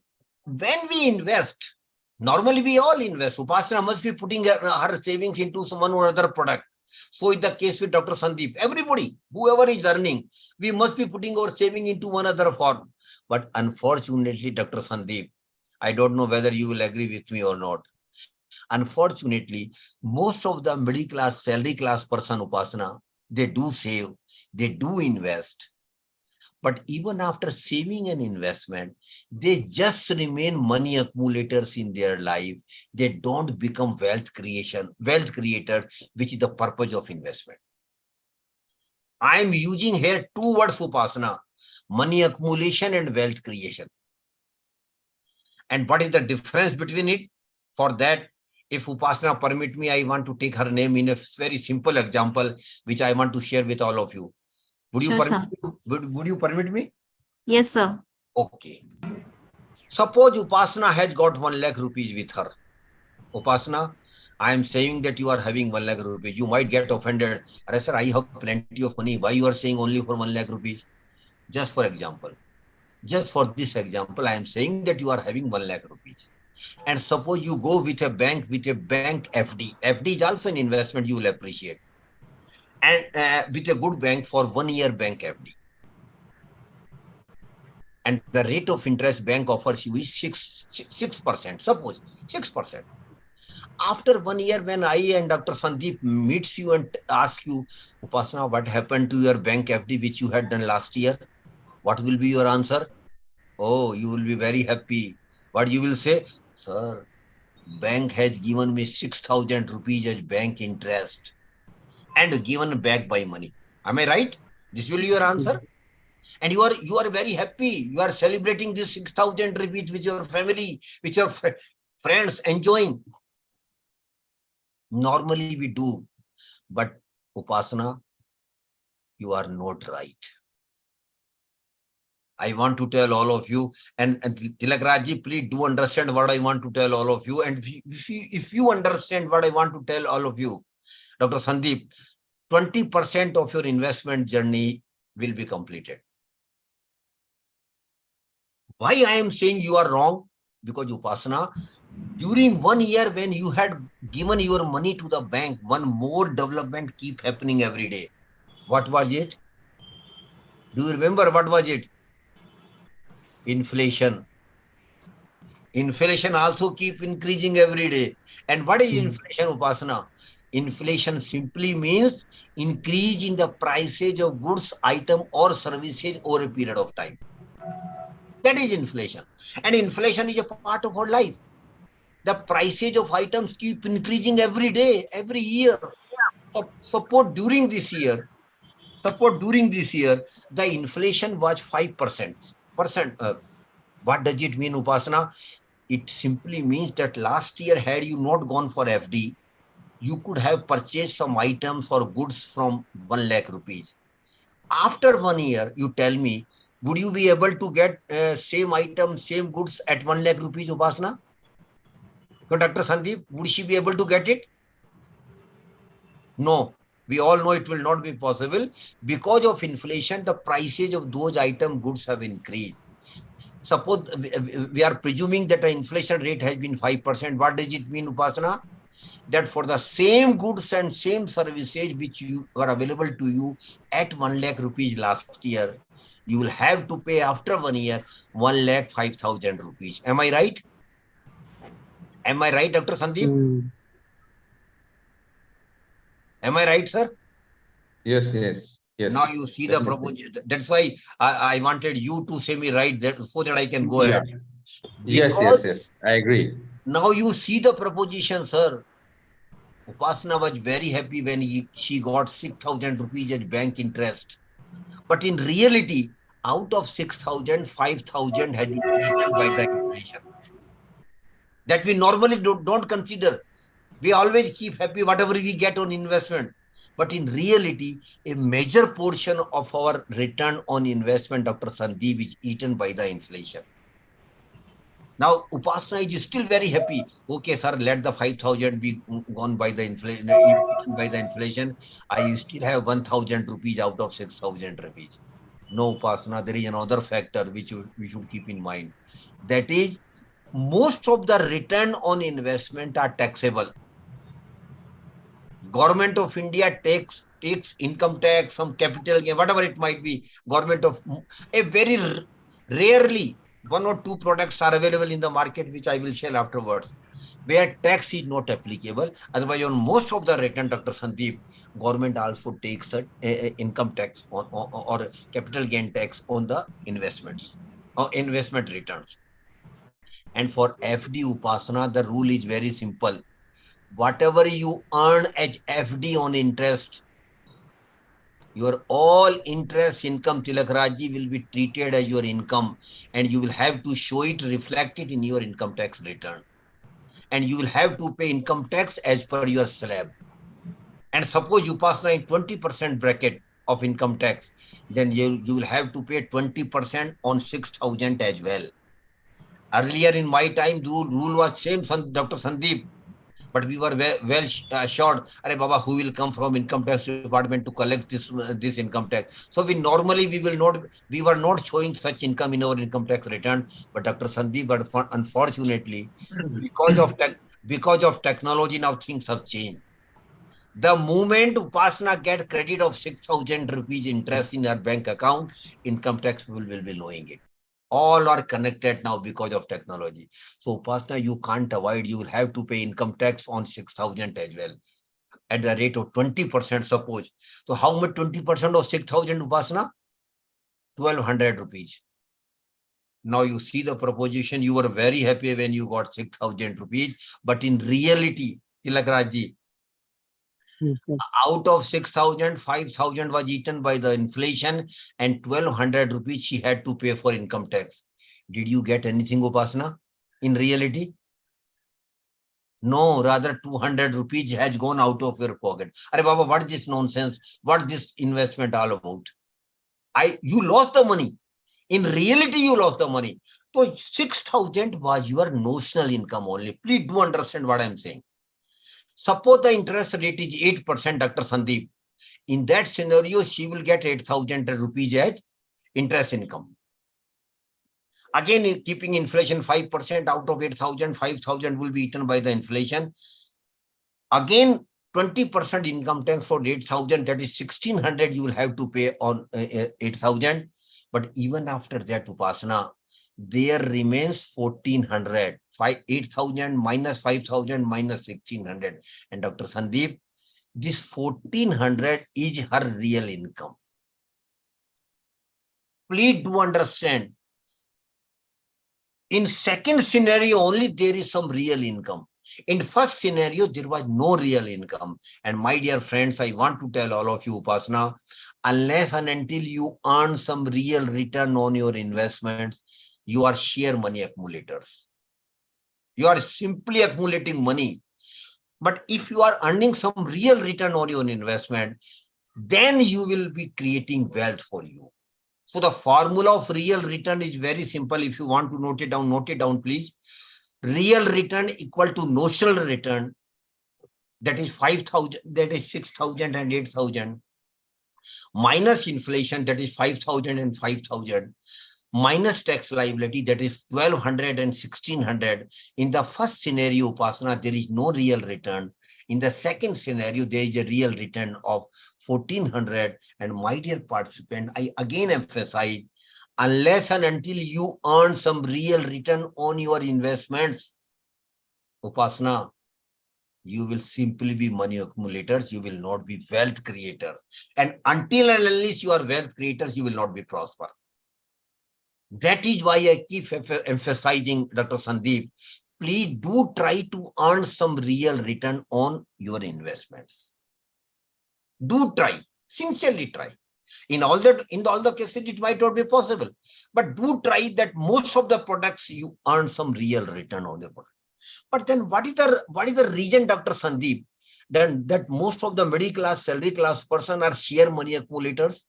when we invest, normally we all invest. Upasana must be putting her savings into one or other product. So in the case with Dr. Sandeep, everybody, whoever is earning, we must be putting our saving into one other form. But unfortunately, Dr. Sandeep, I don't know whether you will agree with me or not. Unfortunately, most of the middle class, salary class person, Upasana, they do save, they do invest. But even after saving and investment, they just remain money accumulators in their life. They don't become wealth creators, which is the purpose of investment. I am using here two words, Upasana, money accumulation and wealth creation. And what is the difference between it? For that, if Upasana permit me, I want to take her name in a very simple example, which I want to share with all of you. Would you permit me?
Yes, sir.
Okay. Suppose Upasana has got 1 lakh rupees with her. Upasana, I am saying that you are having 1 lakh rupees. You might get offended. Sir, I have plenty of money. Why you are saying only for 1 lakh rupees? Just for example. Just for this example, I am saying that you are having 1 lakh rupees. And suppose you go with a bank FD. FD is also an investment you will appreciate. And with a good bank for 1 year bank FD. And the rate of interest bank offers you is 6%. Suppose 6%. After 1 year, when I and Dr. Sandeep meets you and asks you, Upasana, what happened to your bank FD which you had done last year? What will be your answer? Oh, you will be very happy. What you will say? Sir, bank has given me 6,000 rupees as bank interest and given back by money. Am I right? This will be your answer. And you are very happy. You are celebrating this 6,000 rupees with your family, with your friends, enjoying. Normally we do. But Upasana, you are not right. I want to tell all of you, and Tilakrajji, please do understand what I want to tell all of you. And if you understand what I want to tell all of you, Dr. Sandeep, 20% of your investment journey will be completed. Why I am saying you are wrong? Because Upasana, during 1 year when you had given your money to the bank, one more development keep happening every day. What was it? Do you remember what was it? Inflation. Inflation also keep increasing every day. And what is inflation, Upasana? Inflation simply means increase in the prices of goods, item or services over a period of time. That is inflation. And inflation is a part of our life. The prices of items keep increasing every day, every year. Support during this year, the inflation was 5%. What does it mean, Upasana? It simply means that last year, had you not gone for FD, you could have purchased some items or goods from 1 lakh rupees. After 1 year, you tell me, would you be able to get same items, same goods at 1 lakh rupees, Upasana? So, Dr. Sandeep, would she be able to get it? No. We all know it will not be possible. Because of inflation, the prices of those item goods have increased. Suppose we are presuming that the inflation rate has been 5%. What does it mean, Upasana? That for the same goods and same services which you were available to you at 1 lakh rupees last year, you will have to pay after 1 year 1 lakh 5,000 rupees. Am I right? Am I right, Dr. Sandeep? Am I right, sir?
Yes, yes, yes.
Now you see the proposition. That's why I wanted you to say me right that so that I can go ahead.
Yes. I agree.
Now you see the proposition, sir. Upasana was very happy when she got 6,000 rupees as bank interest. But in reality, out of 6,000, 5,000 has been eaten by the inflation. That we normally don't consider. We always keep happy whatever we get on investment. But in reality, a major portion of our return on investment, Dr. Sandeep, is eaten by the inflation. Now, Upasana is still very happy. Okay, sir, let the 5,000 be gone by the inflation. I still have 1,000 rupees out of 6,000 rupees. No, Upasana, there is another factor which we should keep in mind. That is, most of the return on investment are taxable. Government of India takes income tax, some capital gain, whatever it might be. Government of a very rarely 1 or 2 products are available in the market, which I will share afterwards, where tax is not applicable. Otherwise, on most of the return, Dr. Sandeep, government also takes a income tax or capital gain tax on the investments or investment returns. And for FD, Upasana, the rule is very simple. Whatever you earn as FD on interest, your all interest income, Tilakraji, will be treated as your income, and you will have to show it, reflect it in your income tax return. And you will have to pay income tax as per your slab. And suppose you pass in 20% bracket of income tax, then you will have to pay 20% on 6,000 as well. Earlier in my time, the rule was same, Dr. Sandeep. But we were well assured, Arey Baba, who will come from income tax department to collect this income tax? So we were not showing such income in our income tax return. But Dr. Sandeep, but unfortunately, because of technology, now things have changed. The moment Upasana get credit of 6,000 rupees interest in her bank account, income tax will be knowing it. All are connected now because of technology. So Upasana, you can't avoid, you will have to pay income tax on 6,000 as well at the rate of 20%, suppose. So how much 20% of 6,000, Upasana? 1,200 rupees. Now you see the proposition, you were very happy when you got 6,000 rupees, but in reality, Tilakraji, out of 6,000, 5,000 was eaten by the inflation and 1,200 rupees she had to pay for income tax. Did you get anything, Upasana, in reality? No, rather 200 rupees has gone out of your pocket. Arey Baba, what is this nonsense? What is this investment all about? You lost the money. In reality, you lost the money. So 6,000 was your notional income only. Please do understand what I'm saying. Suppose the interest rate is 8%, Dr. Sandeep. In that scenario, she will get 8,000 rupees as interest income. Again, keeping inflation 5% out of 8,000, 5,000 will be eaten by the inflation. Again, 20% income tax for 8,000, that is 1,600 you will have to pay on 8,000. But even after that, Upasana, there remains 1,400. 8,000 minus 5,000 minus 1,600. And Dr. Sandeep, this 1,400 is her real income. Please do understand. In second scenario only there is some real income. In first scenario, there was no real income. And my dear friends, I want to tell all of you, Upasana, unless and until you earn some real return on your investments, you are sheer money accumulators. You are simply accumulating money. But if you are earning some real return on your investment, then you will be creating wealth for you. So the formula of real return is very simple. If you want to note it down, please. Real return equal to notional return, that is 5,000, that is 6,000 and 8,000, minus inflation, that is 5,000 and 5,000, minus tax liability, that is 1,200 and 1,600. In the first scenario, Upasana, there is no real return. In the second scenario, there is a real return of 1,400. And my dear participant, I again emphasize, unless and until you earn some real return on your investments, Upasana, you will simply be money accumulators. You will not be wealth creators. And until and unless you are wealth creators, you will not be prosper. That is why I keep emphasizing, Dr. Sandeep, please do try to earn some real return on your investments. Do try, sincerely try. In all the cases, it might not be possible, but do try that most of the products you earn some real return on your product. But then what is the reason, Dr. Sandeep, then that most of the middle class, salary class person are sheer money accumulators?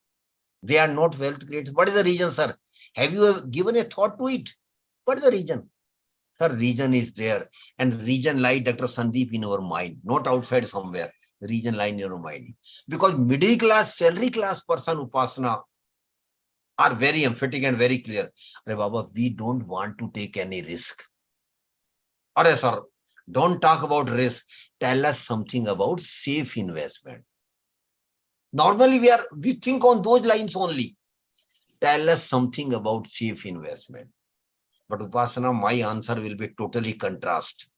They are not wealth creators. What is the reason, sir? Have you given a thought to it? What is the reason? Sir, reason is there. And reason lies, Dr. Sandeep, in our mind, not outside somewhere. Reason lies in your mind. Because middle class, salary class person, Upasana, are very emphatic and very clear. Arey Baba, we don't want to take any risk. Arey sir, don't talk about risk. Tell us something about safe investment. Normally, we think on those lines only. Tell us something about safe investment. But Upasana, my answer will be totally contrast.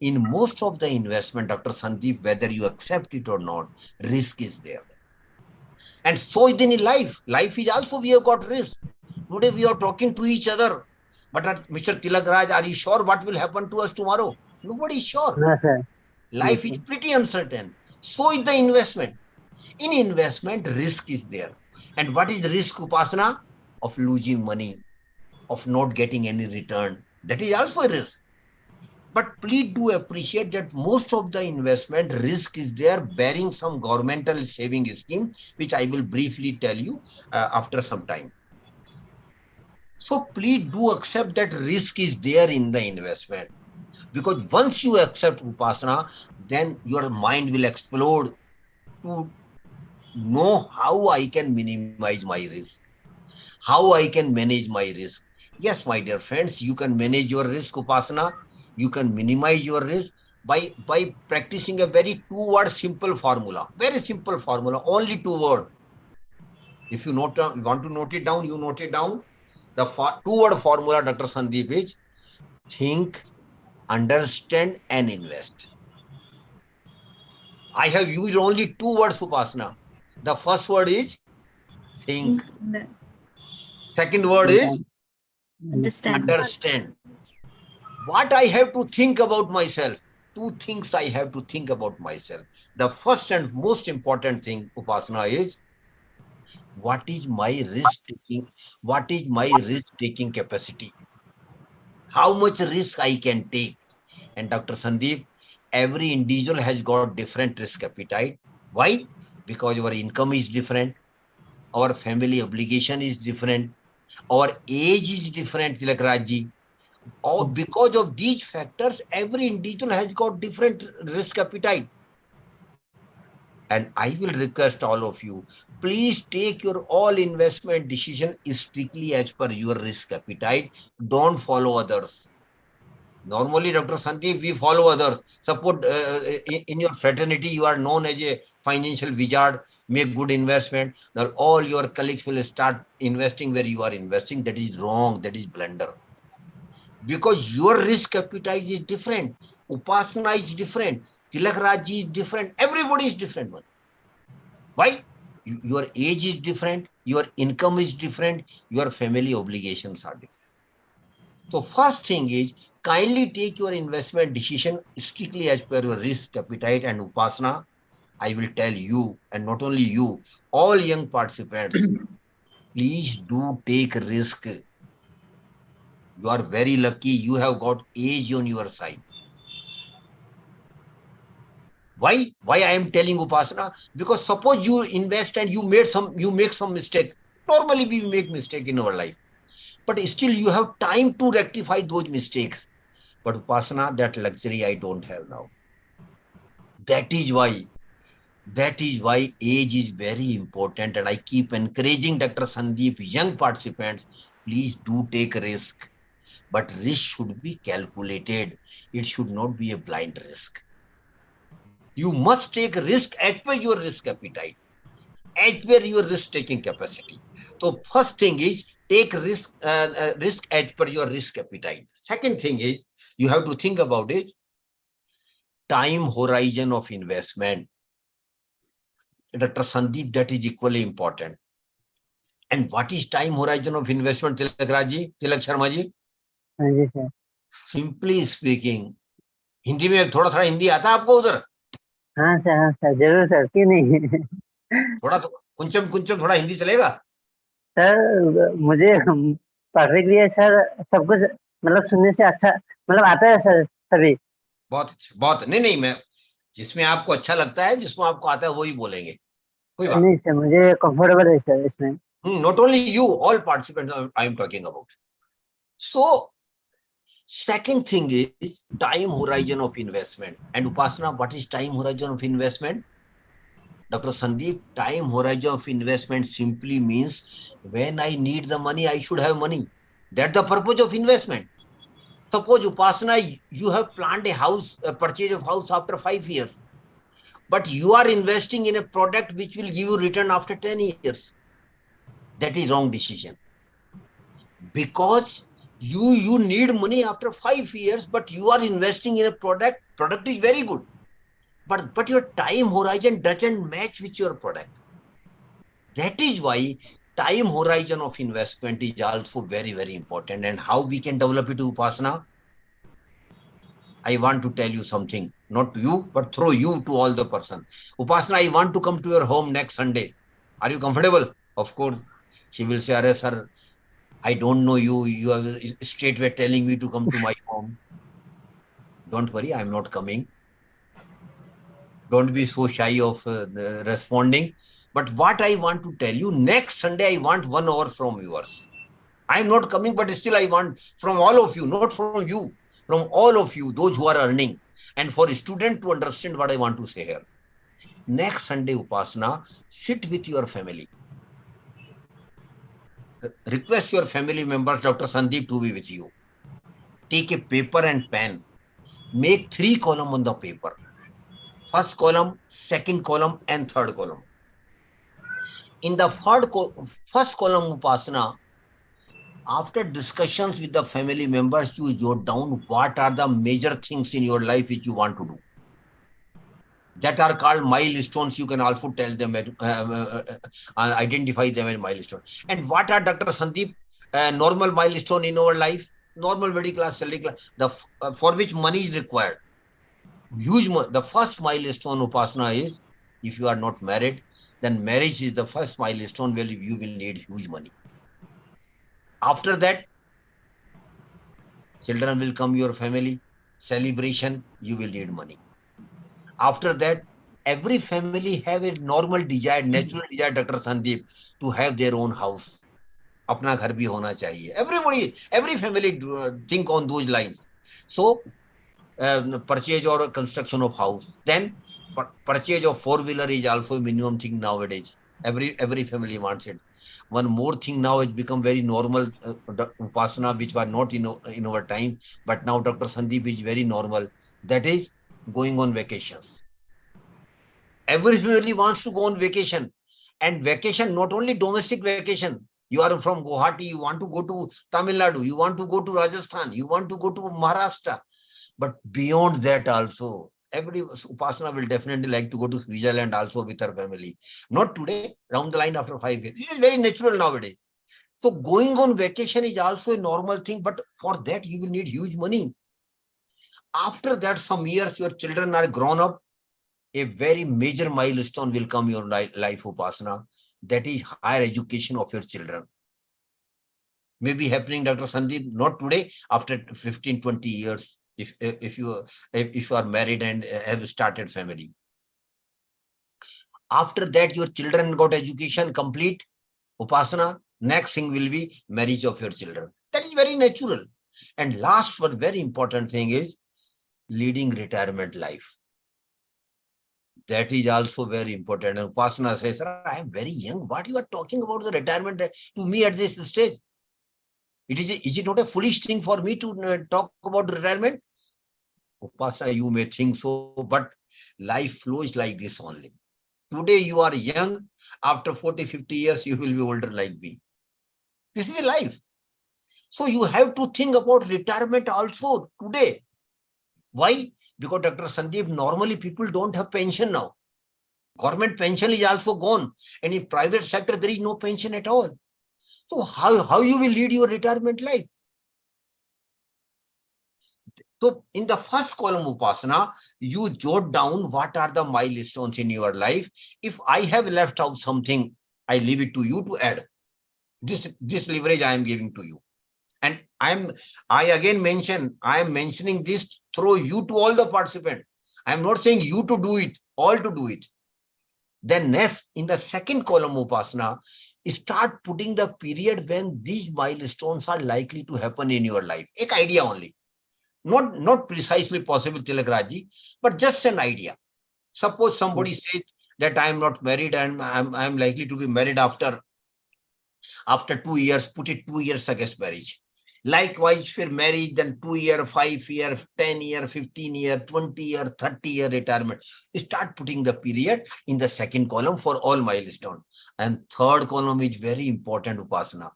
In most of the investment, Dr. Sandeep, whether you accept it or not, risk is there. And so is in life. Life is also, we have got risk. Today we are talking to each other. But Mr. Tilakraj, are you sure what will happen to us tomorrow? Nobody is sure.
No, sir.
Life is pretty uncertain. So is the investment. In investment, risk is there. And what is the risk, Upasana? Of losing money, of not getting any return. That is also a risk. But please do appreciate that most of the investment risk is there, bearing some governmental saving scheme, which I will briefly tell you after some time. So please do accept that risk is there in the investment. Because once you accept, Upasana, then your mind will explode to know how I can minimize my risk, how I can manage my risk. Yes, my dear friends, you can manage your risk, Upasana. You can minimize your risk by practicing a very two-word simple formula. Very simple formula, only 2 words. If you want to note it down, you note it down. The 2-word formula, Dr. Sandeep, is think, understand, and invest. I have used only 2 words, Upasana. The first word is think. Second word is understand. What I have to think about myself. 2 things I have to think about myself. The first and most important thing, Upasana, is what is my risk taking? What is my risk taking capacity? How much risk I can take? And Dr. Sandeep, every individual has got different risk appetite. Why? Because our income is different. Our family obligation is different. Our age is different, Tilakrajji. Or because of these factors, every individual has got different risk appetite. And I will request all of you, please take your all investment decision strictly as per your risk appetite. Don't follow others. Normally, Dr. Sandeep, we follow others. Suppose in your fraternity, you are known as a financial wizard, make good investment. Now all your colleagues will start investing where you are investing. That is wrong. That is blunder. Because your risk appetite is different. Upasana is different. Tilak Raj is different. Everybody is different. Why? Your age is different. Your income is different. Your family obligations are different. So first thing is, kindly take your investment decision strictly as per your risk appetite and Upasana. I will tell you, and not only you, all young participants, please do take risk. You are very lucky. You have got age on your side. Why? Why I am telling Upasana? Because suppose you invest and you make some mistake. Normally we make mistake in our life, but still you have time to rectify those mistakes. But Upasana, that luxury I don't have now. That is why age is very important, and I keep encouraging Dr. Sandeep, young participants, please do take risk. But risk should be calculated. It should not be a blind risk. You must take risk as per your risk appetite, as per your risk-taking capacity. So first thing is take risk as per your risk appetite. Second thing is you have to think about it. Time horizon of investment. Dr. Sandeep, that is equally important. And what is time horizon of investment, Tilak Raj ji, Tilak Sharma ji?
Ji sir.
Simply speaking, Hindi में थोड़ा थोड़ा हिंदी आता है आपको उधर?
हाँ sir जरूर sir, क्यों नहीं.
थोड़ा तो कुंचम कुंचम थोड़ा हिंदी चलेगा?
सर मुझे परफेक्टली है सर, सब कुछ मतलब सुनने से अच्छा मतलब आता है सर सभी.
बहुत अच्छा, बहुत नहीं मैं जिसमें आपको अच्छा लगता है, जिसमें आपको आता है वही बोलेंगे, कोई बात
नहीं सर, मुझे कंफर्टेबल है सर इसमें.
Not only you, all participants I am talking about. So second thing is time horizon of investment. And Upasana, what is time horizon of investment? Dr. Sandeep, time horizon of investment simply means when I need the money, I should have money. That's the purpose of investment. Suppose Upasana, you have planned a purchase of house after 5 years, but you are investing in a product which will give you return after 10 years. That is wrong decision. Because you need money after 5 years, but you are investing in a product is very good. But your time horizon doesn't match with your product. That is why time horizon of investment is also very, very important. And how we can develop it, Upasana? I want to tell you something, not to you, but through you to all the person. Upasana, I want to come to your home next Sunday. Are you comfortable? Of course. She will say, Are sir, I don't know you. You are straightway telling me to come to my home. Don't worry, I'm not coming. Don't be so shy of responding. But what I want to tell you, next Sunday, I want 1 hour from yours. I'm not coming, but still I want from all of you, not from you, from all of you, those who are earning. And for a student to understand what I want to say here. Next Sunday, Upasana, sit with your family. Request your family members, Dr. Sandeep, to be with you. Take a paper and pen. Make 3 columns on the paper. First column, second column, and third column. In the first column, Upasana, after discussions with the family members, you jot down what are the major things in your life which you want to do. That are called milestones. You can also tell them, identify them as milestones. And what are, Dr. Sandeep, normal milestone in our life? Normal middle class, salary class, for which money is required. The first milestone, Upasana, is if you are not married, then marriage is the first milestone where you will need huge money. After that, children will come, your family, celebration, you will need money. After that, every family have a normal desire, natural desire, Dr. Sandeep, to have their own house. Apna ghar bhi hona chahiye. Every family think on those lines. So, purchase or construction of house. Then Purchase of four-wheeler is also a minimum thing nowadays. Every family wants it. One more thing now, it's become very normal, Upasana, which was not in our time, but now Dr. Sandeep is very normal. That is going on vacations. Every family wants to go on vacation. And vacation, not only domestic vacation. You are from Guwahati, you want to go to Tamil Nadu, you want to go to Rajasthan, you want to go to Maharashtra. But beyond that also, every Upasana will definitely like to go to Switzerland also with her family. Not today, down the line after 5 years. It is very natural nowadays. So going on vacation is also a normal thing, but for that you will need huge money. After that, some years your children are grown up, a very major milestone will come in your life, Upasana. That is higher education of your children. Maybe happening, Dr. Sandeep, not today, after 15, 20 years, if you are married and have started family. After that, your children got education complete, Upasana, next thing will be marriage of your children. That is very natural. And last one very important thing is leading retirement life. That is also very important. And Upasana says, sir, I am very young. What you are talking about the retirement to me at this stage? Is it not a foolish thing for me to talk about retirement? Upasana, you may think so, but life flows like this only. Today you are young. After 40, 50 years, you will be older like me. This is life. So you have to think about retirement also today. Why? Because Dr. Sandeep, normally people don't have pension now. Government pension is also gone. And in private sector, there is no pension at all. So how you will lead your retirement life? So in the first column, Upasana, you jot down what are the milestones in your life. If I have left out something, I leave it to you to add. This leverage I am giving to you. And I again mention, I am mentioning this through you to all the participants. I am not saying you to do it, all to do it. Then next, in the second column, Upasana, start putting the period when these milestones are likely to happen in your life. Ek idea only. Not precisely possible, Tilakraji, but just an idea. Suppose somebody says that I am not married and I am likely to be married after 2 years, put it 2 years against marriage. Likewise, for marriage, then 2 year, 5 year, 10 year, 15 year, 20 year, 30 year retirement. Start putting the period in the second column for all milestone. And third column is very important, Upasana.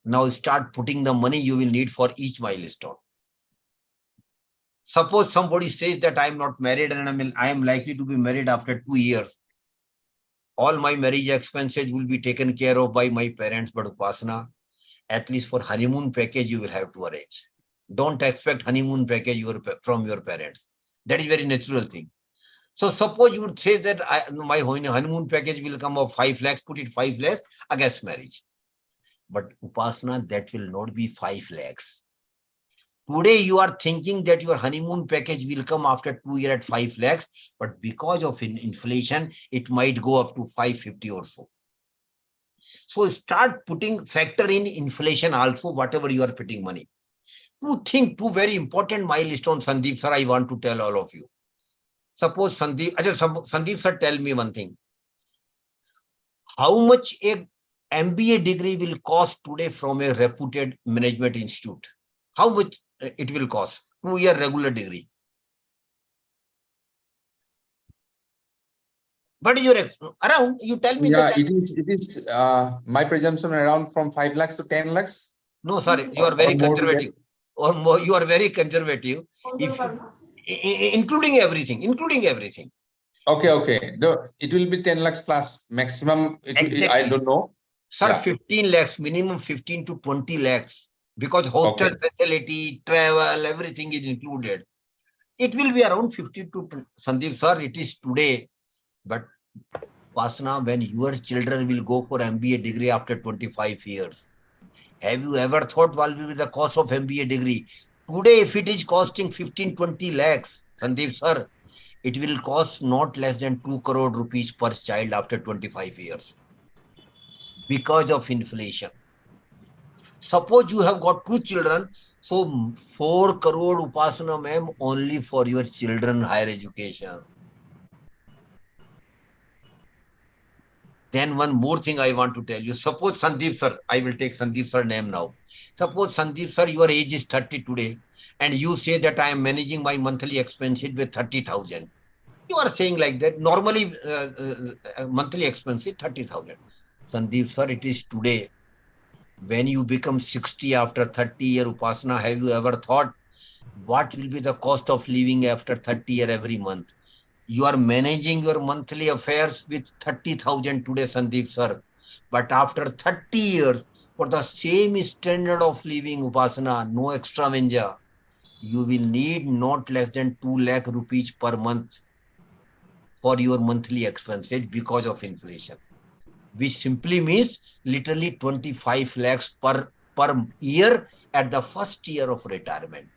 Now start putting the money you will need for each milestone. Suppose somebody says that I am not married and I am likely to be married after 2 years. All my marriage expenses will be taken care of by my parents, but Upasana, at least for honeymoon package, you will have to arrange. Don't expect honeymoon package from your parents. That is very natural thing. So suppose you would say that my honeymoon package will come of 5 lakhs, put it 5 lakhs against marriage. But Upasana, that will not be 5 lakhs. Today you are thinking that your honeymoon package will come after 2 years at 5 lakhs, but because of inflation, it might go up to 550 or so. So start factor in inflation also, whatever you are putting money. Two very important milestones, Sandeep sir, I want to tell all of you. Suppose Sandeep sir, tell me one thing. How much a MBA degree will cost today from a reputed management institute? How much it will cost? 2 year regular degree. What is your around? You tell me.
Yeah, it is my presumption around from 5 lakhs to 10 lakhs.
No, sorry, you are very conservative. Or more, you are very conservative. Including everything.
Okay. It will be 10 lakhs plus maximum.
Exactly.
I don't know.
Sir,
Yeah.
15 lakhs, minimum 15 to 20 lakhs. Because hostel facility, travel, everything is included. It will be around 50 to, Sandeep sir, it is today. But Upasana, when your children will go for MBA degree after 25 years, have you ever thought what will be the cost of MBA degree? Today, if it is costing 15, 20 lakhs, Sandeep sir, it will cost not less than 2 crore rupees per child after 25 years. Because of inflation. Suppose you have got 2 children, so 4 crore Upasana ma'am only for your children higher education. Then one more thing I want to tell you. Suppose Sandeep sir, I will take Sandeep sir name now. Suppose Sandeep sir, your age is 30 today, and you say that I am managing my monthly expenses with 30,000. You are saying like that. Normally, monthly expense is 30,000. Sandeep sir, it is today. When you become 60 after 30 year Upasana, have you ever thought what will be the cost of living after 30 year every month? You are managing your monthly affairs with 30,000 today, Sandeep sir. But after 30 years, for the same standard of living, Upasana, no extra venja, you will need not less than 2 lakh rupees per month for your monthly expenses because of inflation, which simply means literally 25 lakhs per year at the first year of retirement.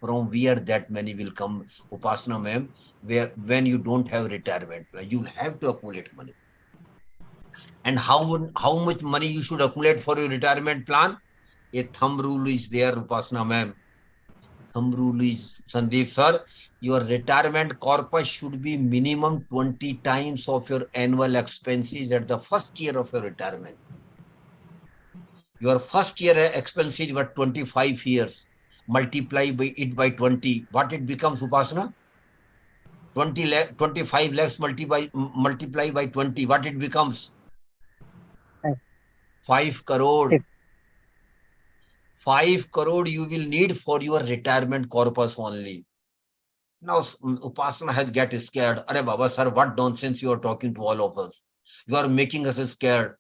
From where that money will come, Upasana ma'am, where when you don't have retirement, you'll have to accumulate money. And how much money you should accumulate for your retirement plan? A thumb rule is there, Upasana ma'am. Thumb rule is, Sandeep sir, your retirement corpus should be minimum 20 times of your annual expenses at the first year of your retirement. Your first year expenses were 25 years. Multiply by it by 20. What it becomes, Upasana? 25 lakhs multiply by 20. What it becomes? 5 crore. 5 crore you will need for your retirement corpus only. Now, Upasana has get scared. Arey Baba sir, what nonsense you are talking to all of us. You are making us scared.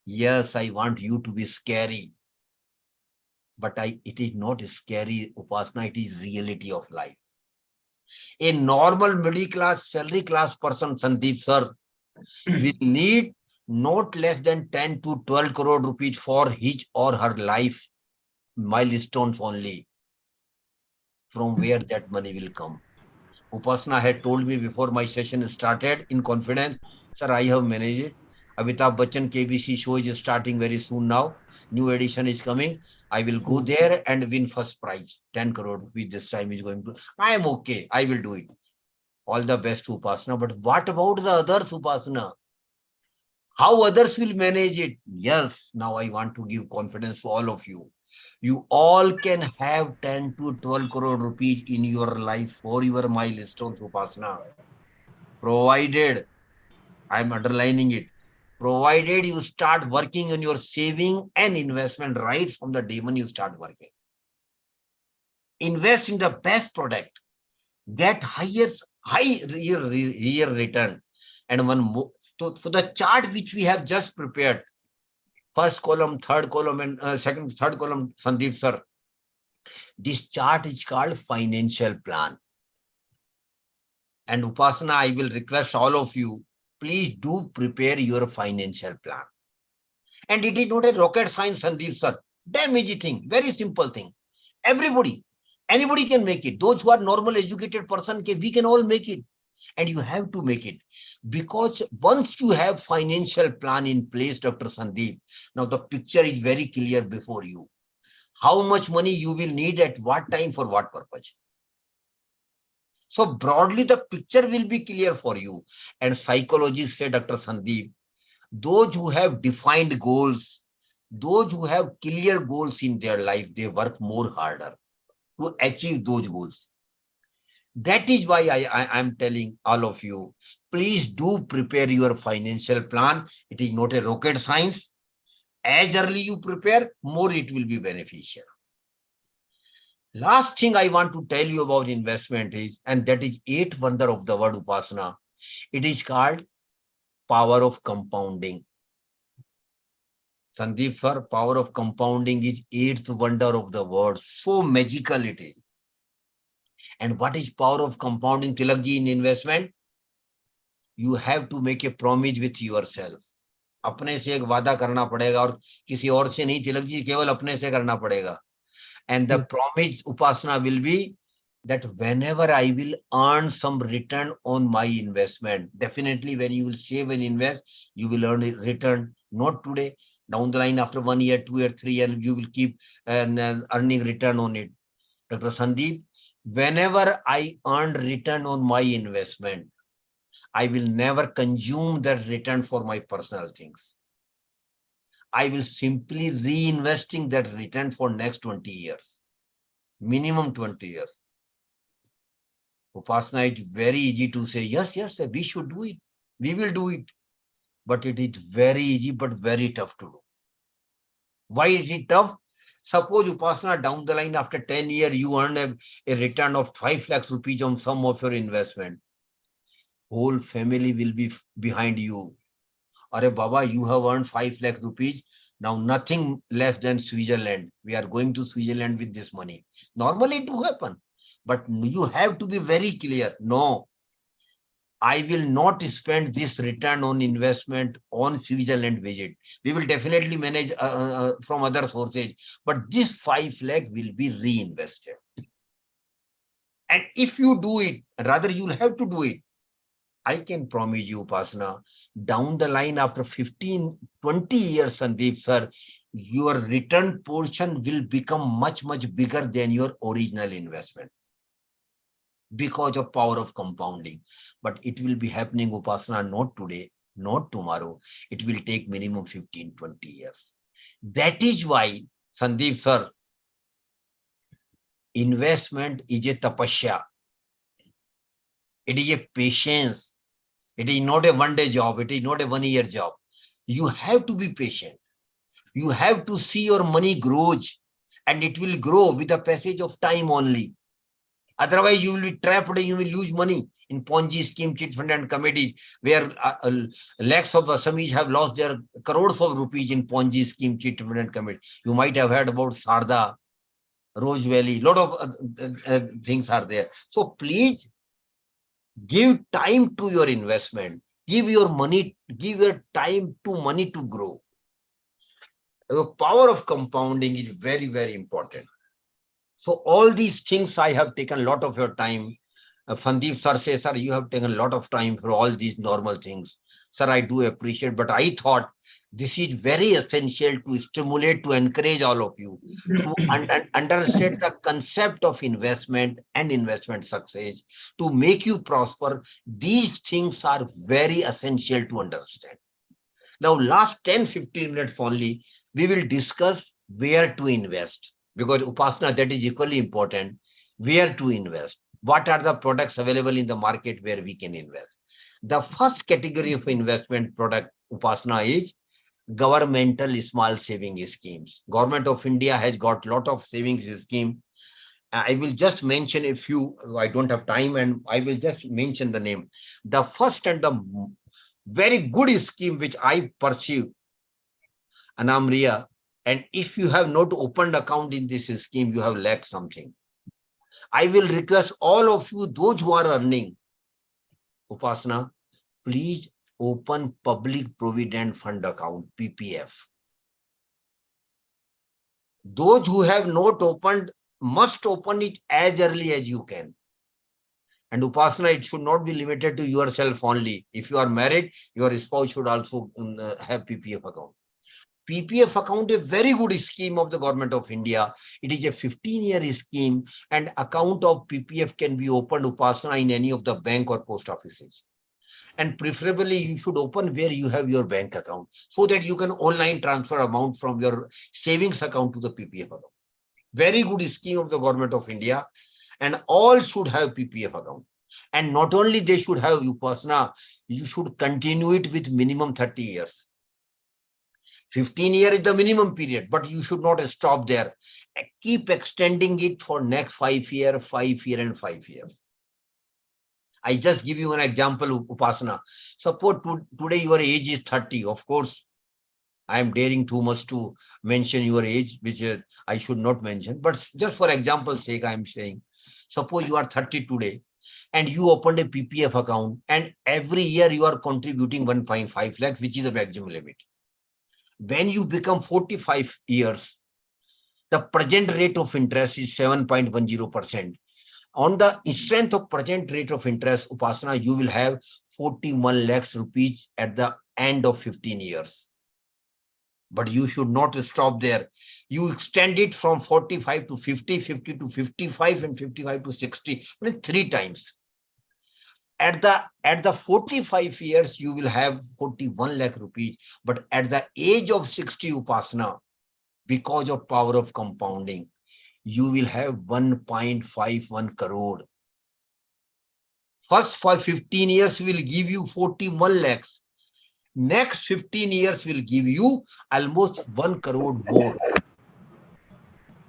Yes, I want you to be scary. But it is not scary, Upasana, it is reality of life. A normal middle class, salary class person, Sandeep sir, will need not less than 10 to 12 crore rupees for his or her life milestones only. From where that money will come? Upasana had told me before my session started in confidence, sir, I have managed it. Amitabh Bachchan KBC show is starting very soon now. New edition is coming. I will go there and win first prize. 10 crore rupees this time is going to. I am okay. I will do it. All the best to Upasana. But what about the others, Upasana? How others will manage it? Yes, now I want to give confidence to all of you. You all can have 10 to 12 crore rupees in your life for your milestones, Upasana. Provided, I'm underlining it, provided you start working on your saving and investment right from the day when you start working. Invest in the best product, get high year return. And one more, so the chart which we have just prepared, first column, third column, and third column, Sandeep sir. This chart is called financial plan. And Upasana, I will request all of you, please do prepare your financial plan. And it is not a rocket science, Sandeep sir. Damn easy thing, very simple thing. Anybody can make it. Those who are normal educated person, we can all make it. And you have to make it. Because once you have financial plan in place, Dr. Sandeep, now the picture is very clear before you. How much money you will need at what time for what purpose. So broadly, the picture will be clear for you. And psychologists say, Dr. Sandeep, those who have defined goals, those who have clear goals in their life, they work more harder to achieve those goals. That is why I'm telling all of you, please do prepare your financial plan. It is not a rocket science. As early you prepare, more it will be beneficial. Last thing I want to tell you about investment is, and that is eighth wonder of the word Upasana. It is called power of compounding. Sandeep sir, power of compounding is eighth wonder of the word. So magical it is. And what is power of compounding, Tilakji, in investment? You have to make a promise with yourself. अपने से एक वादा करना पड़ेगा और किसी और से नहीं, तिलक जी, केवल अपने से करना पड़ेगा. And the promise, Upasana, will be that whenever I will earn some return on my investment, definitely when you will save and invest, you will earn a return, not today, down the line after 1 year, 2 year, 3 year, you will keep earning return on it. Dr. Sandeep, whenever I earn return on my investment, I will never consume that return for my personal things. I will simply reinvesting that return for next 20 years, minimum 20 years. Upasana, it's very easy to say, yes, we should do it. We will do it. But it is very easy, but very tough to do. Why is it tough? Suppose Upasana down the line after 10 years, you earn a return of 5 lakhs rupees on some of your investment. Whole family will be behind you. Arey Baba, you have earned 5 lakh rupees. Now nothing less than Switzerland. We are going to Switzerland with this money. Normally it will happen. But you have to be very clear. No, I will not spend this return on investment on Switzerland visit. We will definitely manage from other sources. But this 5 lakh will be reinvested. And if you do it, rather you'll have to do it. I can promise you, Upasana, down the line after 15, 20 years, Sandeep sir, your return portion will become much, much bigger than your original investment because of power of compounding. But it will be happening, Upasana, not today, not tomorrow. It will take minimum 15, 20 years. That is why, Sandeep sir, investment is a tapasya. It is a patience. It is not a one-day job. It is not a one-year job. You have to be patient. You have to see your money grows, and it will grow with the passage of time only. Otherwise, you will be trapped and you will lose money in Ponzi scheme, chit fund and committees, where lakhs of Assamese have lost their crores of rupees in Ponzi scheme, chit fund and committees. You might have heard about Sarda, Rose Valley, lot of things are there. So please, give time to your investment. Give your money, give your time to money to grow. The power of compounding is very, very important. So all these things, I have taken a lot of your time. Sandeep sir says, sir, you have taken a lot of time for all these normal things. Sir, I do appreciate, but I thought this is very essential to stimulate, to encourage all of you to understand the concept of investment and investment success, to make you prosper. These things are very essential to understand. Now, last 10, 15 minutes only, we will discuss where to invest, because Upasana, that is equally important. Where to invest? What are the products available in the market where we can invest? The first category of investment product, Upasana, is governmental small saving schemes. Government of India has got a lot of savings scheme. I will just mention a few. I don't have time, and I will just mention the name. The first and the very good scheme which I pursue, Anamriya, and if you have not opened account in this scheme, you have lacked something. I will request all of you, those who are earning, Upasana, please open Public Provident Fund account, PPF. Those who have not opened must open it as early as you can. And Upasana, it should not be limited to yourself only. If you are married, your spouse should also have PPF account. PPF account is a very good scheme of the Government of India. It is a 15-year scheme, and account of PPF can be opened, Upasana, in any of the bank or post offices. And preferably, you should open where you have your bank account, so that you can online transfer amount from your savings account to the PPF account. Very good scheme of the Government of India, and all should have PPF account. And not only they should have, Upasana, you should continue it with minimum 30 years. 15 years is the minimum period, but you should not stop there. Keep extending it for next 5 years, 5 years, and 5 years. I just give you an example, Upasana. Suppose today your age is 30. Of course, I am daring too much to mention your age, which I should not mention. But just for example's sake, I am saying, suppose you are 30 today, and you opened a PPF account, and every year you are contributing 1.5 lakh, which is the maximum limit. When you become 45 years, the present rate of interest is 7.10%. On the strength of present rate of interest, Upasana, you will have 41 lakhs rupees at the end of 15 years. But you should not stop there. You extend it from 45 to 50, 50 to 55, and 55 to 60, 3 times. At the 45 years, you will have 41 lakh rupees. But at the age of 60, Upasana, because of power of compounding, you will have 1.51 crore. First for 15 years will give you 41 lakhs. Next 15 years will give you almost 1 crore more.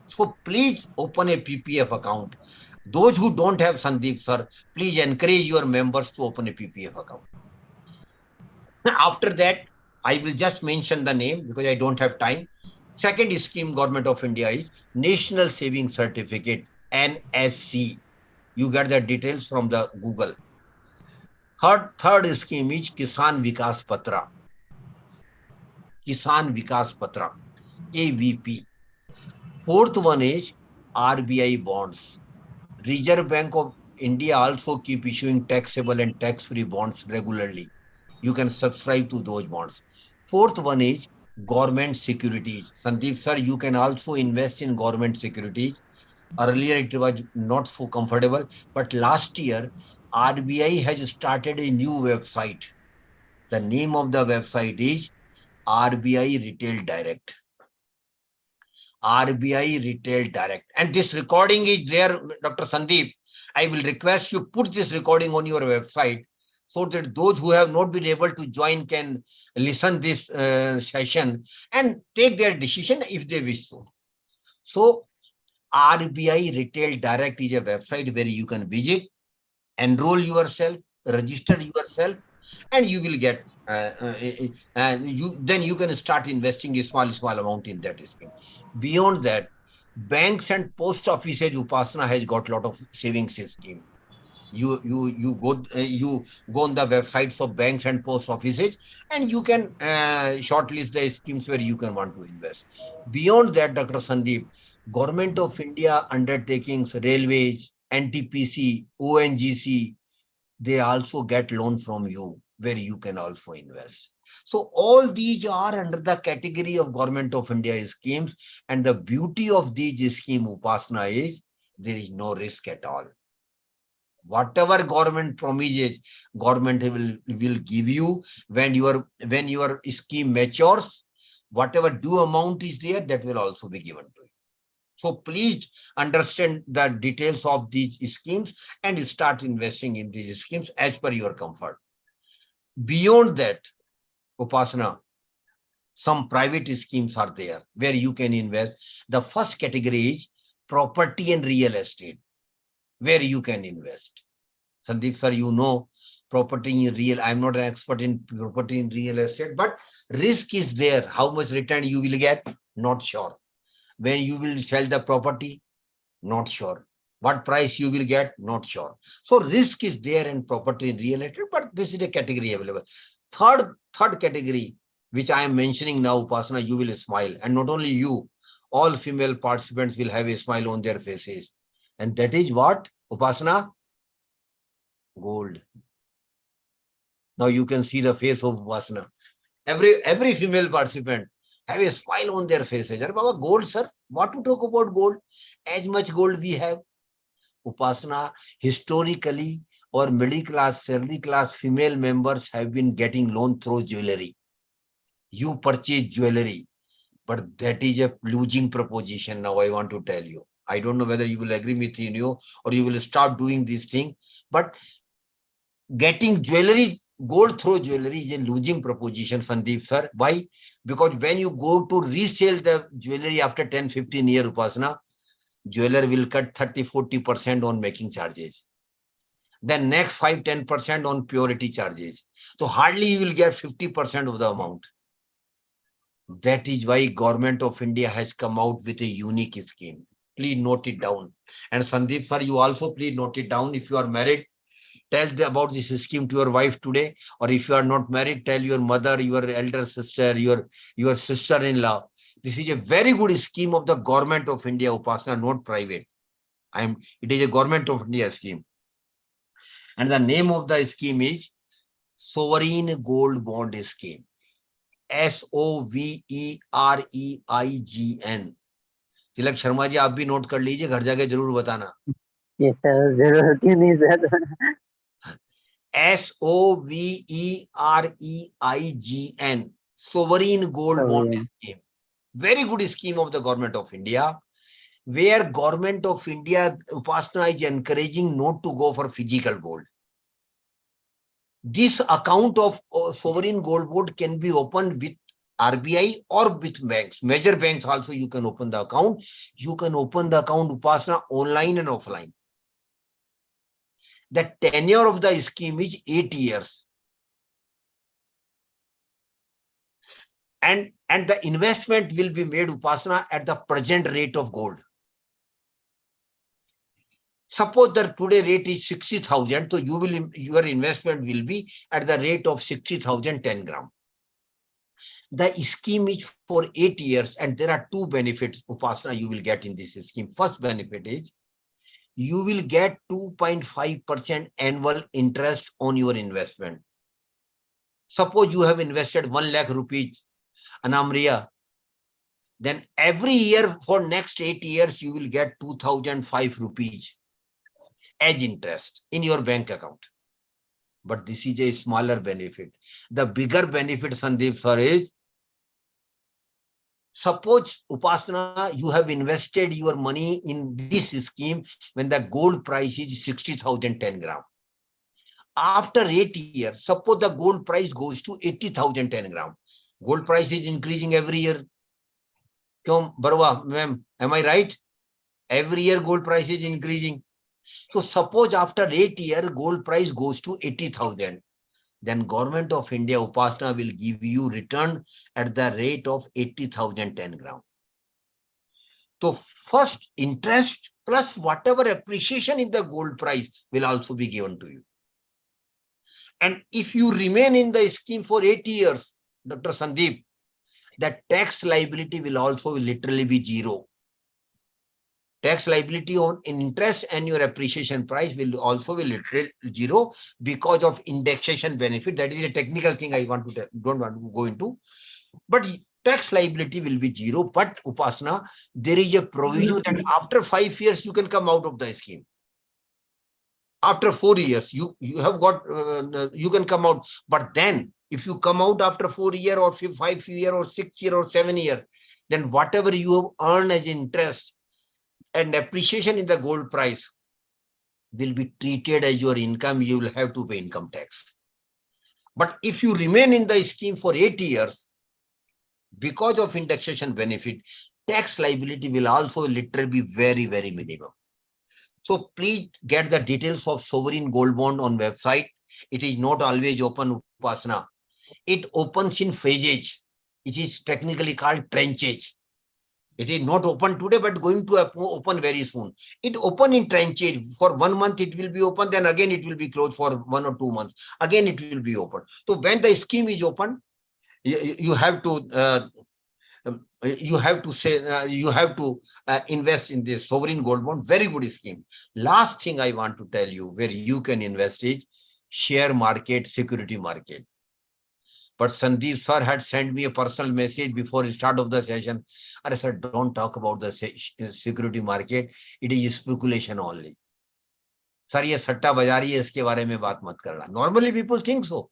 So please open a PPF account. Those who don't have, Sandeep sir, please encourage your members to open a PPF account. After that, I will just mention the name because I don't have time. Second scheme, Government of India, is National Saving Certificate, NSC. You get the details from the Google. Third scheme is Kisan Vikas Patra. Kisan Vikas Patra, KVP. Fourth one is RBI bonds. Reserve Bank of India also keep issuing taxable and tax-free bonds regularly. You can subscribe to those bonds. Fourth one is government securities. Sandeep sir, you can also invest in government securities. Earlier it was not so comfortable, but last year RBI has started a new website. The name of the website is RBI Retail Direct. RBI Retail Direct. And this recording is there, Dr. Sandeep. I will request you put this recording on your website so that those who have not been able to join can listen this session and take their decision if they wish so. So RBI Retail Direct is a website where you can visit, enroll yourself, register yourself, and you will get then you can start investing a small amount in that scheme. Beyond that, banks and post offices, Upasana has got a lot of savings scheme. You go on the websites of banks and post offices, and you can shortlist the schemes where you can want to invest. Beyond that, Dr. Sandeep, Government of India undertakings, railways, NTPC, ONGC, they also get loan from you where you can also invest. So all these are under the category of Government of India schemes. And the beauty of these scheme, Upasana, is there is no risk at all. Whatever government promises, government will give you when your scheme matures. Whatever due amount is there, that will also be given to you. So please understand the details of these schemes and you start investing in these schemes as per your comfort. Beyond that, Upasana, some private schemes are there where you can invest. The first category is property and real estate, where you can invest. Sandeep sir, you know property in real, I'm not an expert in property in real estate, but risk is there. How much return you will get? Not sure. When you will sell the property? Not sure. What price you will get? Not sure. So risk is there in property in real estate, but this is a category available. Third category, which I am mentioning now, Upasana, you will smile. And not only you, all female participants will have a smile on their faces. And that is what, Upasana? Gold. Now you can see the face of Upasana. Every female participant have a smile on their faces. Baba, gold, sir. What to talk about gold? As much gold we have. Upasana, historically, our middle class, salary class female members have been getting loan through jewelry. You purchase jewelry, but that is a losing proposition. Now I want to tell you. I don't know whether you will agree with me or you will start doing this thing, but getting jewelry, gold through jewelry is a losing proposition, Sandeep sir. Why? Because when you go to resell the jewelry after 10-15 years, Upasana, jeweler will cut 30-40% on making charges. Then next 5-10% on purity charges. So hardly you will get 50% of the amount. That is why Government of India has come out with a unique scheme. Please note it down. And Sandeep sir, you also please note it down. If you are married, tell about this scheme to your wife today. Or if you are not married, tell your mother, your elder sister, your sister-in-law. This is a very good scheme of the Government of India, Upasana, not private. It is a Government of India scheme. And the name of the scheme is Sovereign Gold Bond Scheme. SOVEREIGN. तिलक शर्मा जी, आप भी note कर लीजिए, घर जाके जरूर बताना.
Yes, sir. जरूर क्यों नहीं, sir.
SOVEREIGN, Sovereign Gold Bond Scheme. Very good scheme of the Government of India, where Government of India, Upasana, is encouraging not to go for physical gold. This account of sovereign gold bond can be opened with RBI or with banks. Major banks also you can open the account. You can open the account, Upasana, online and offline. The tenure of the scheme is 8 years. And the investment will be made, Upasana, at the present rate of gold. Suppose that today rate is 60,000, so your investment will be at the rate of 60,000 10 gram. The scheme is for 8 years, and there are two benefits, Upasana, you will get in this scheme. First benefit is you will get 2.5% annual interest on your investment. Suppose you have invested 1 lakh rupees, Anamriya, then every year for next 8 years, you will get 2,005 rupees as interest in your bank account. But this is a smaller benefit. The bigger benefit, Sandeep sir, is suppose, Upasana, you have invested your money in this scheme when the gold price is 60,000 10 gram. After 8 years, suppose the gold price goes to 80,000 10 gram. Gold price is increasing every year. Kyom, Barwa, ma'am, am I right? Every year gold price is increasing. So suppose after 8 years, gold price goes to 80,000. Then Government of India, Upasana, will give you return at the rate of 80,000 10 gram. So first interest plus whatever appreciation in the gold price will also be given to you. And if you remain in the scheme for 8 years, Dr. Sandeep, the tax liability will also literally be zero. Tax liability on interest and your appreciation price will also be literally zero because of indexation benefit. That is a technical thing I don't want to go into. But tax liability will be zero. But Upasana, there is a provision that after 5 years, you can come out of the scheme. After 4 years, you have got, you can come out. But then if you come out after 4 years or 5 years or 6 years or 7 years, then whatever you have earned as interest and appreciation in the gold price will be treated as your income. You will have to pay income tax. But if you remain in the scheme for 8 years, because of indexation benefit, tax liability will also literally be very, very minimum. So please get the details of sovereign gold bond on website. It is not always open, Upasana. It opens in phases. It is technically called tranches. It is not open today, but going to open very soon. It open in tranches. For 1 month, it will be open. Then again, it will be closed for 1 or 2 months. Again, it will be open. So when the scheme is open, you have to invest in this sovereign gold bond. Very good scheme. Last thing I want to tell you where you can invest is share market, security market. But Sandeep sir had sent me a personal message before the start of the session. I said, don't talk about the security market. It is speculation only. Sir, ये सट्टा बाजारी है, इसके बारे में बात मत करना. Normally people think so.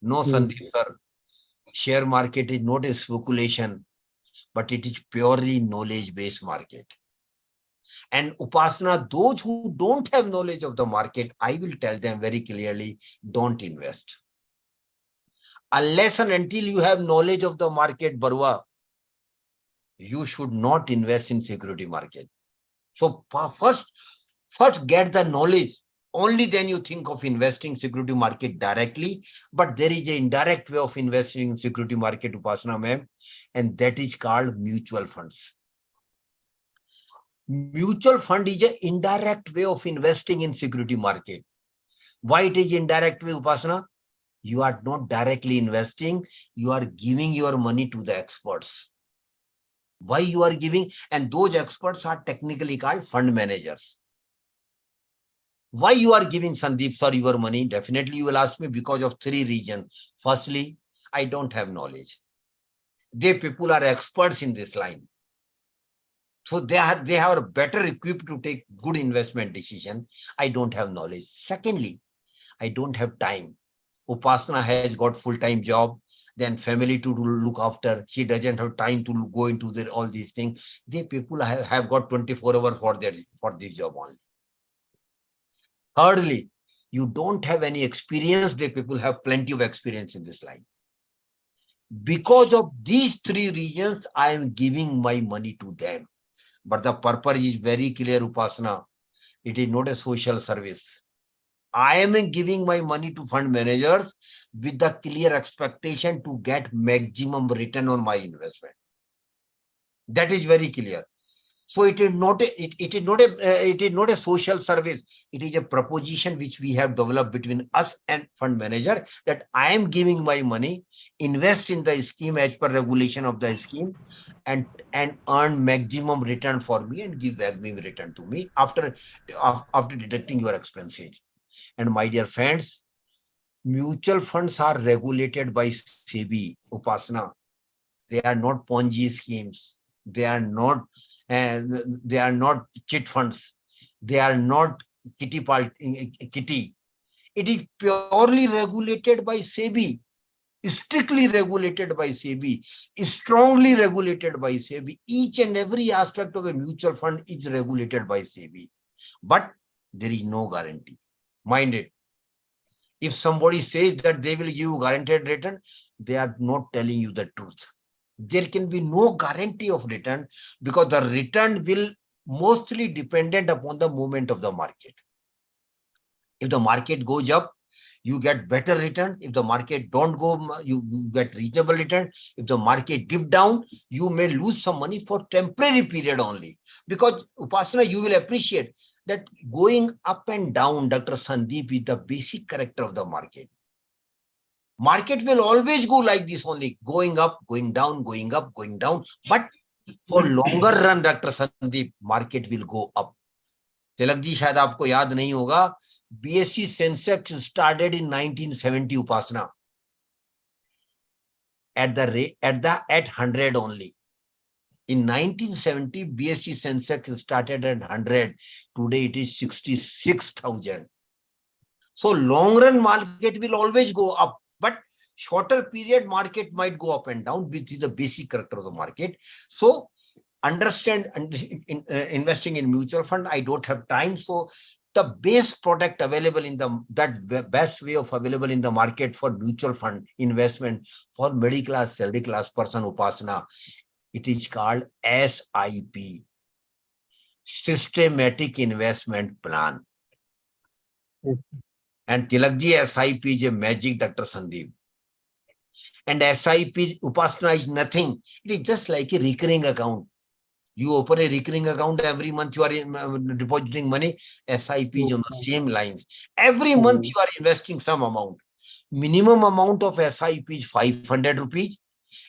No, Sandeep sir. Share market is not a speculation, but it is purely knowledge-based market. And Upasana, those who don't have knowledge of the market, I will tell them very clearly, don't invest. Unless and until you have knowledge of the market, Barwa, you should not invest in security market. So first get the knowledge. Only then you think of investing security market directly. But there is an indirect way of investing in security market, Upasana ma'am, and that is called mutual funds. Mutual fund is an indirect way of investing in security market. Why it is indirect way, Upasana? You are not directly investing. You are giving your money to the experts. Why you are giving? And those experts are technically called fund managers. Why you are giving, Sandeep sir, your money? Definitely you will ask me because of 3 reasons. Firstly, I don't have knowledge. They people are experts in this line. So they are better equipped to take good investment decision. I don't have knowledge. Secondly, I don't have time. Upasana has got full-time job, then family to look after. She doesn't have time to go into all these things. They people have got 24 hours for this job only. Thirdly, you don't have any experience. They people have plenty of experience in this line. Because of these three reasons, I am giving my money to them. But the purpose is very clear, Upasana. It is not a social service. I am giving my money to fund managers with the clear expectation to get maximum return on my investment. That is very clear. So it is not a social service. It is a proposition which we have developed between us and fund manager, that I am giving my money, invest in the scheme as per regulation of the scheme, and earn maximum return for me and give back me return to me after deducting your expenses. And my dear friends, mutual funds are regulated by SEBI, Upasana. They are not Ponzi schemes. They are not chit funds. They are not kitty. It is purely regulated by SEBI, strictly regulated by SEBI, strongly regulated by SEBI. Each and every aspect of the mutual fund is regulated by SEBI. But there is no guarantee. Mind it. If somebody says that they will give you guaranteed return, they are not telling you the truth. There can be no guarantee of return, because the return will mostly dependent upon the movement of the market. If the market goes up, you get better return. If the market don't go, you get reasonable return. If the market dip down, you may lose some money for temporary period only. Because Upasana, you will appreciate that going up and down, Dr. Sandeep, is the basic character of the market. Market will always go like this only, going up, going down, going up, going down. But for longer run, Dr. Sandeep, market will go up. Tilak ji, शायद आपको याद नहीं होगा, BSE Sensex started in 1970, Upasana, at 100 only. In 1970, BSE Sensex started at 100. Today it is 66,000. So long run market will always go up, but shorter period market might go up and down, which is the basic character of the market. So understand investing in mutual fund. I don't have time. So the base product available in that best way of available in the market for mutual fund investment for middle class, salary class person, Upasana, it is called SIP, Systematic Investment Plan.
Yes.
And Tilakji, SIP is a magic, Dr. Sandeep. And SIP, Upasana, is nothing. It is just like a recurring account. You open a recurring account every month, you are depositing money. SIP is on the same lines. Every month you are investing some amount. Minimum amount of SIP is 500 rupees.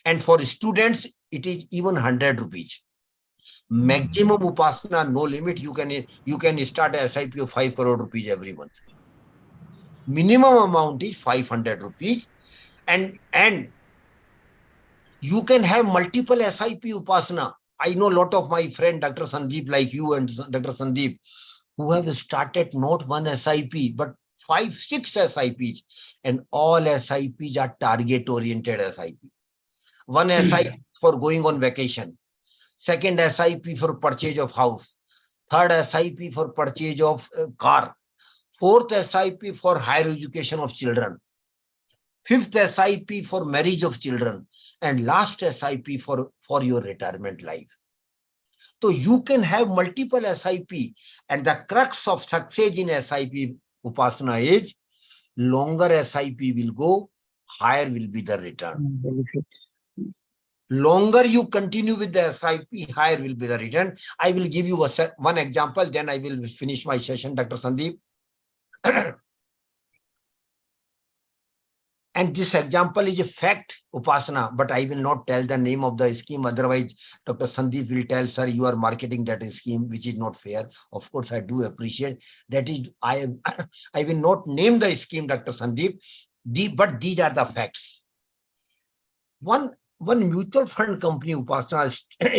And for students, it is even 100 rupees. Maximum, Upasana, no limit. You can start a SIP of 5 crore rupees every month. Minimum amount is 500 rupees. And you can have multiple SIP, Upasana. I know a lot of my friend, Dr. Sandeep, like you and Dr. Sandeep, who have started not one SIP, but 5, 6 SIPs. And all SIPs are target-oriented SIP. One SIP for going on vacation. Second SIP for purchase of house. Third SIP for purchase of car. Fourth SIP for higher education of children. Fifth SIP for marriage of children. And last SIP for your retirement life. So you can have multiple SIP, and the crux of success in SIP, Upasana, is longer SIP will go, higher will be the return. Longer you continue with the SIP, higher will be the return. I will give you one example, then I will finish my session, Dr. Sandeep. And this example is a fact, Upasana, but I will not tell the name of the scheme. Otherwise, Dr. Sandeep will tell, sir, you are marketing that scheme, which is not fair. Of course, I do appreciate that. I will not name the scheme, Dr. Sandeep, but these are the facts. One mutual fund company, Upasana,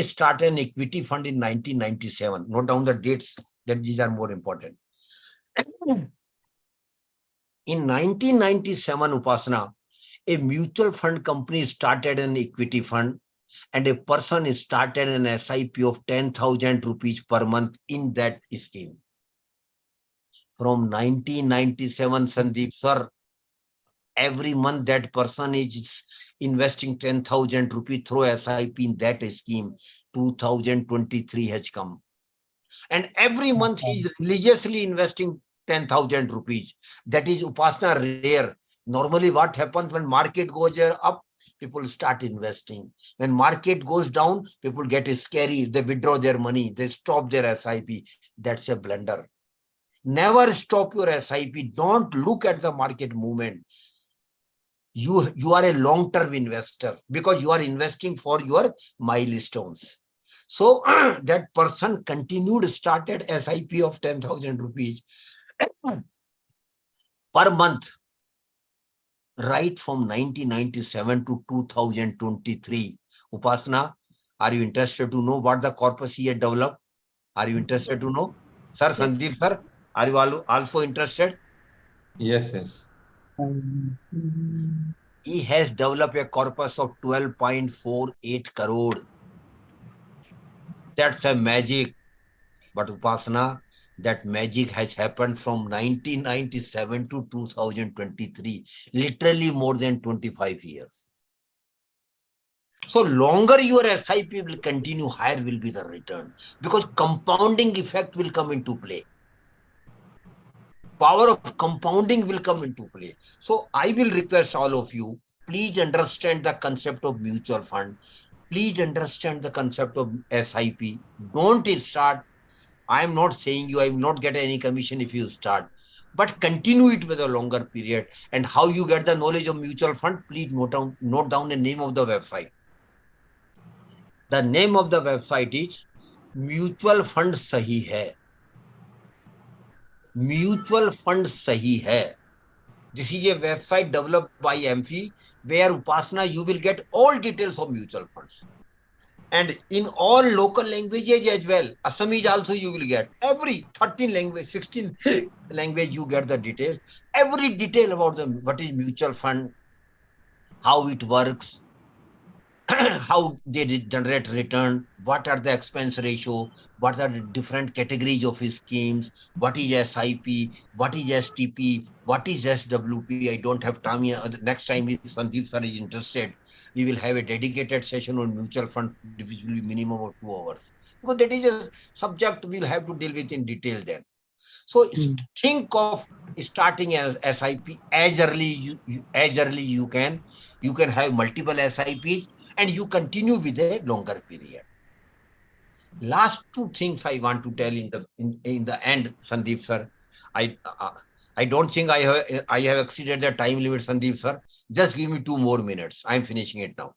started an equity fund in 1997. Note down the dates, that these are more important. In 1997, Upasana, a mutual fund company started an equity fund and a person started an SIP of 10,000 rupees per month in that scheme. From 1997, Sandeep sir, every month that person is investing 10,000 rupees through SIP in that scheme. 2023 has come. And every month he is religiously investing 10,000 rupees. That is Upasana rare. Normally what happens when market goes up, people start investing. When market goes down, people get scary. They withdraw their money. They stop their SIP. That's a blunder. Never stop your SIP. Don't look at the market movement. You are a long-term investor because you are investing for your milestones. So that person continued, started SIP of 10,000 rupees per month, right from 1997 to 2023. Upasana, are you interested to know what the corpus he had developed? Are you interested to know? Sir,
Yes.
Sandeep sir, are you also interested?
Yes, yes.
He has developed a corpus of 12.48 crore. That's a magic. But Upasana, that magic has happened from 1997 to 2023, literally more than 25 years. So longer your SIP will continue, higher will be the return because compounding effect will come into play. Power of compounding will come into play. So I will request all of you, please understand the concept of mutual fund. Please understand the concept of SIP. Don't start. I am not saying you, I will not get any commission if you start, but continue it with a longer period. And how you get the knowledge of mutual fund, please note down the name of the website. The name of the website is Mutual Fund Sahi Hai. Mutual Fund Sahi Hai. This is a website developed by AMFI where Upasana you will get all details of mutual funds. And in all local languages as well. Assamese also you will get. Every 13 language, 16 language you get the details. Every detail about what is mutual fund, how it works, how they generate return, what are the expense ratio, what are the different categories of schemes, what is SIP, what is STP, what is SWP. I don't have time here. Next time if Sandeep sir is interested, we will have a dedicated session on mutual fund, which will be minimum of 2 hours. Because that is a subject we'll have to deal with in detail then. So think of starting as SIP as early you can. You can have multiple SIPs and you continue with a longer period. Last two things I want to tell in the end, Sandeep sir. I don't think I have exceeded the time limit, Sandeep sir. Just give me 2 more minutes. I'm finishing it now.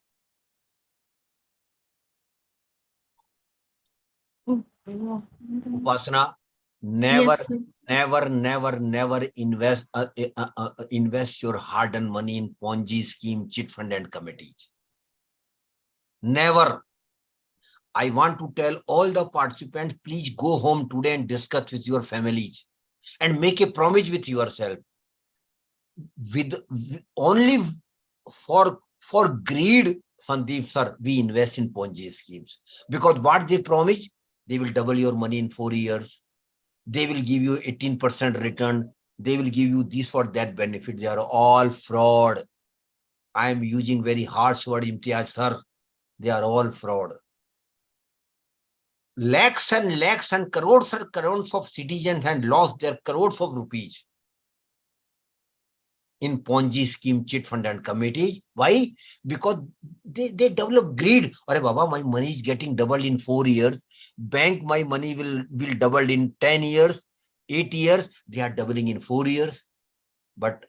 Upasana, never,
Yes, sir.
never invest your hard-earned money in Ponzi scheme, chit fund and committees. Never. I want to tell all the participants, please go home today and discuss with your families and make a promise with yourself. With only for greed, Sandeep sir, we invest in Ponzi schemes because what they promise, they will double your money in 4 years. They will give you 18% return. They will give you this or that benefit. They are all fraud. I am using very harsh word, Imtiaz sir. They are all fraud. Lakhs and crores of citizens and lost their crores of rupees in Ponzi scheme, chit fund and committees. Why? Because they develop greed. Arey Baba, my money is getting doubled in 4 years. Bank, my money will double in 10 years, 8 years. They are doubling in 4 years. But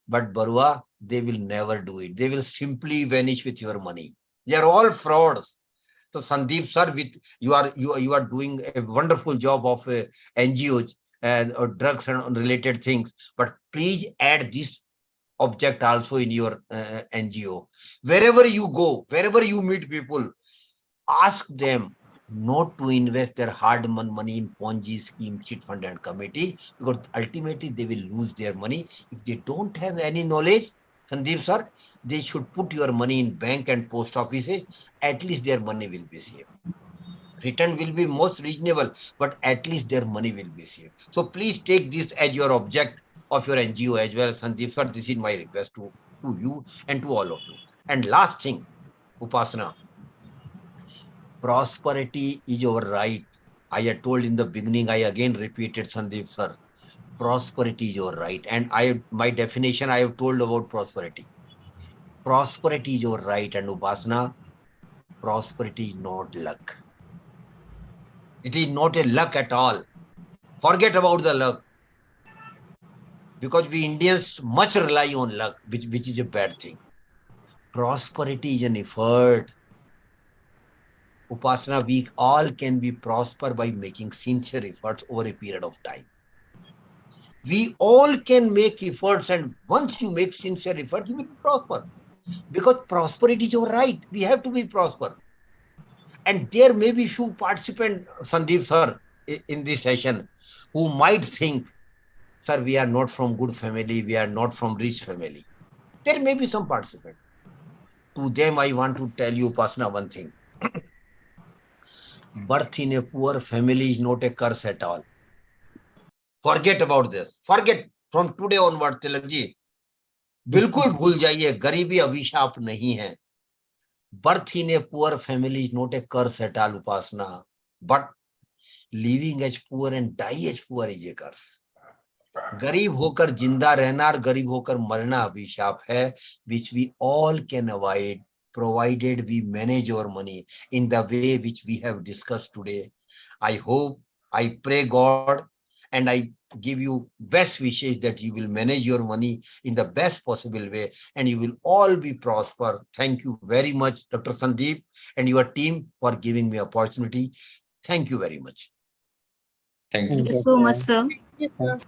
Barua, they will never do it. They will simply vanish with your money. They are all frauds. So Sandeep sir, with you are doing a wonderful job of NGOs and drugs and related things. But please add this object also in your NGO. Wherever you go, wherever you meet people, ask them not to invest their hard-earned money in Ponzi scheme, chit fund and committee, because ultimately they will lose their money. If they don't have any knowledge, Sandeep sir, they should put your money in bank and post offices. At least their money will be safe. Return will be most reasonable, but at least their money will be safe. So please take this as your object of your NGO as well, Sandeep sir. This is my request to you and to all of you. And last thing, Upasana, prosperity is your right. I had told in the beginning, I again repeated, Sandeep sir, prosperity is your right. And my definition I have told about prosperity. Prosperity is your right, and Upasana, prosperity is not luck. It is not a luck at all. Forget about the luck. Because we Indians much rely on luck, which is a bad thing. Prosperity is an effort. Upasana, we all can be prosper by making sincere efforts over a period of time. We all can make efforts, and once you make sincere effort, you will prosper. Because prosperity is your right. We have to be prosper. And there may be few participants, Sandeep sir, in this session, who might think, sir, we are not from good family, we are not from rich family. There may be some participants. To them, I want to tell you, Upasana, one thing. Birth in a poor family is not a curse at all. Forget about this. Forget from today onward, Tilak ji. बिल्कुल भूल जाइए, गरीबी अभिशाप नहीं है. Birth in a poor family is not a curse at all, Upasana. But living as poor and die as poor is a curse. गरीब होकर जिंदा रहना और गरीब होकर मरना अभिशाप है, which we all can avoid, provided we manage our money in the way which we have discussed today. I hope, I pray God, and I give you best wishes that you will manage your money in the best possible way and you will all be prosper. Thank you very much, Dr. Sandeep and your team, for giving me opportunity. Thank you very much.
Thank you.
Thank you so much, sir.
Yes, sir.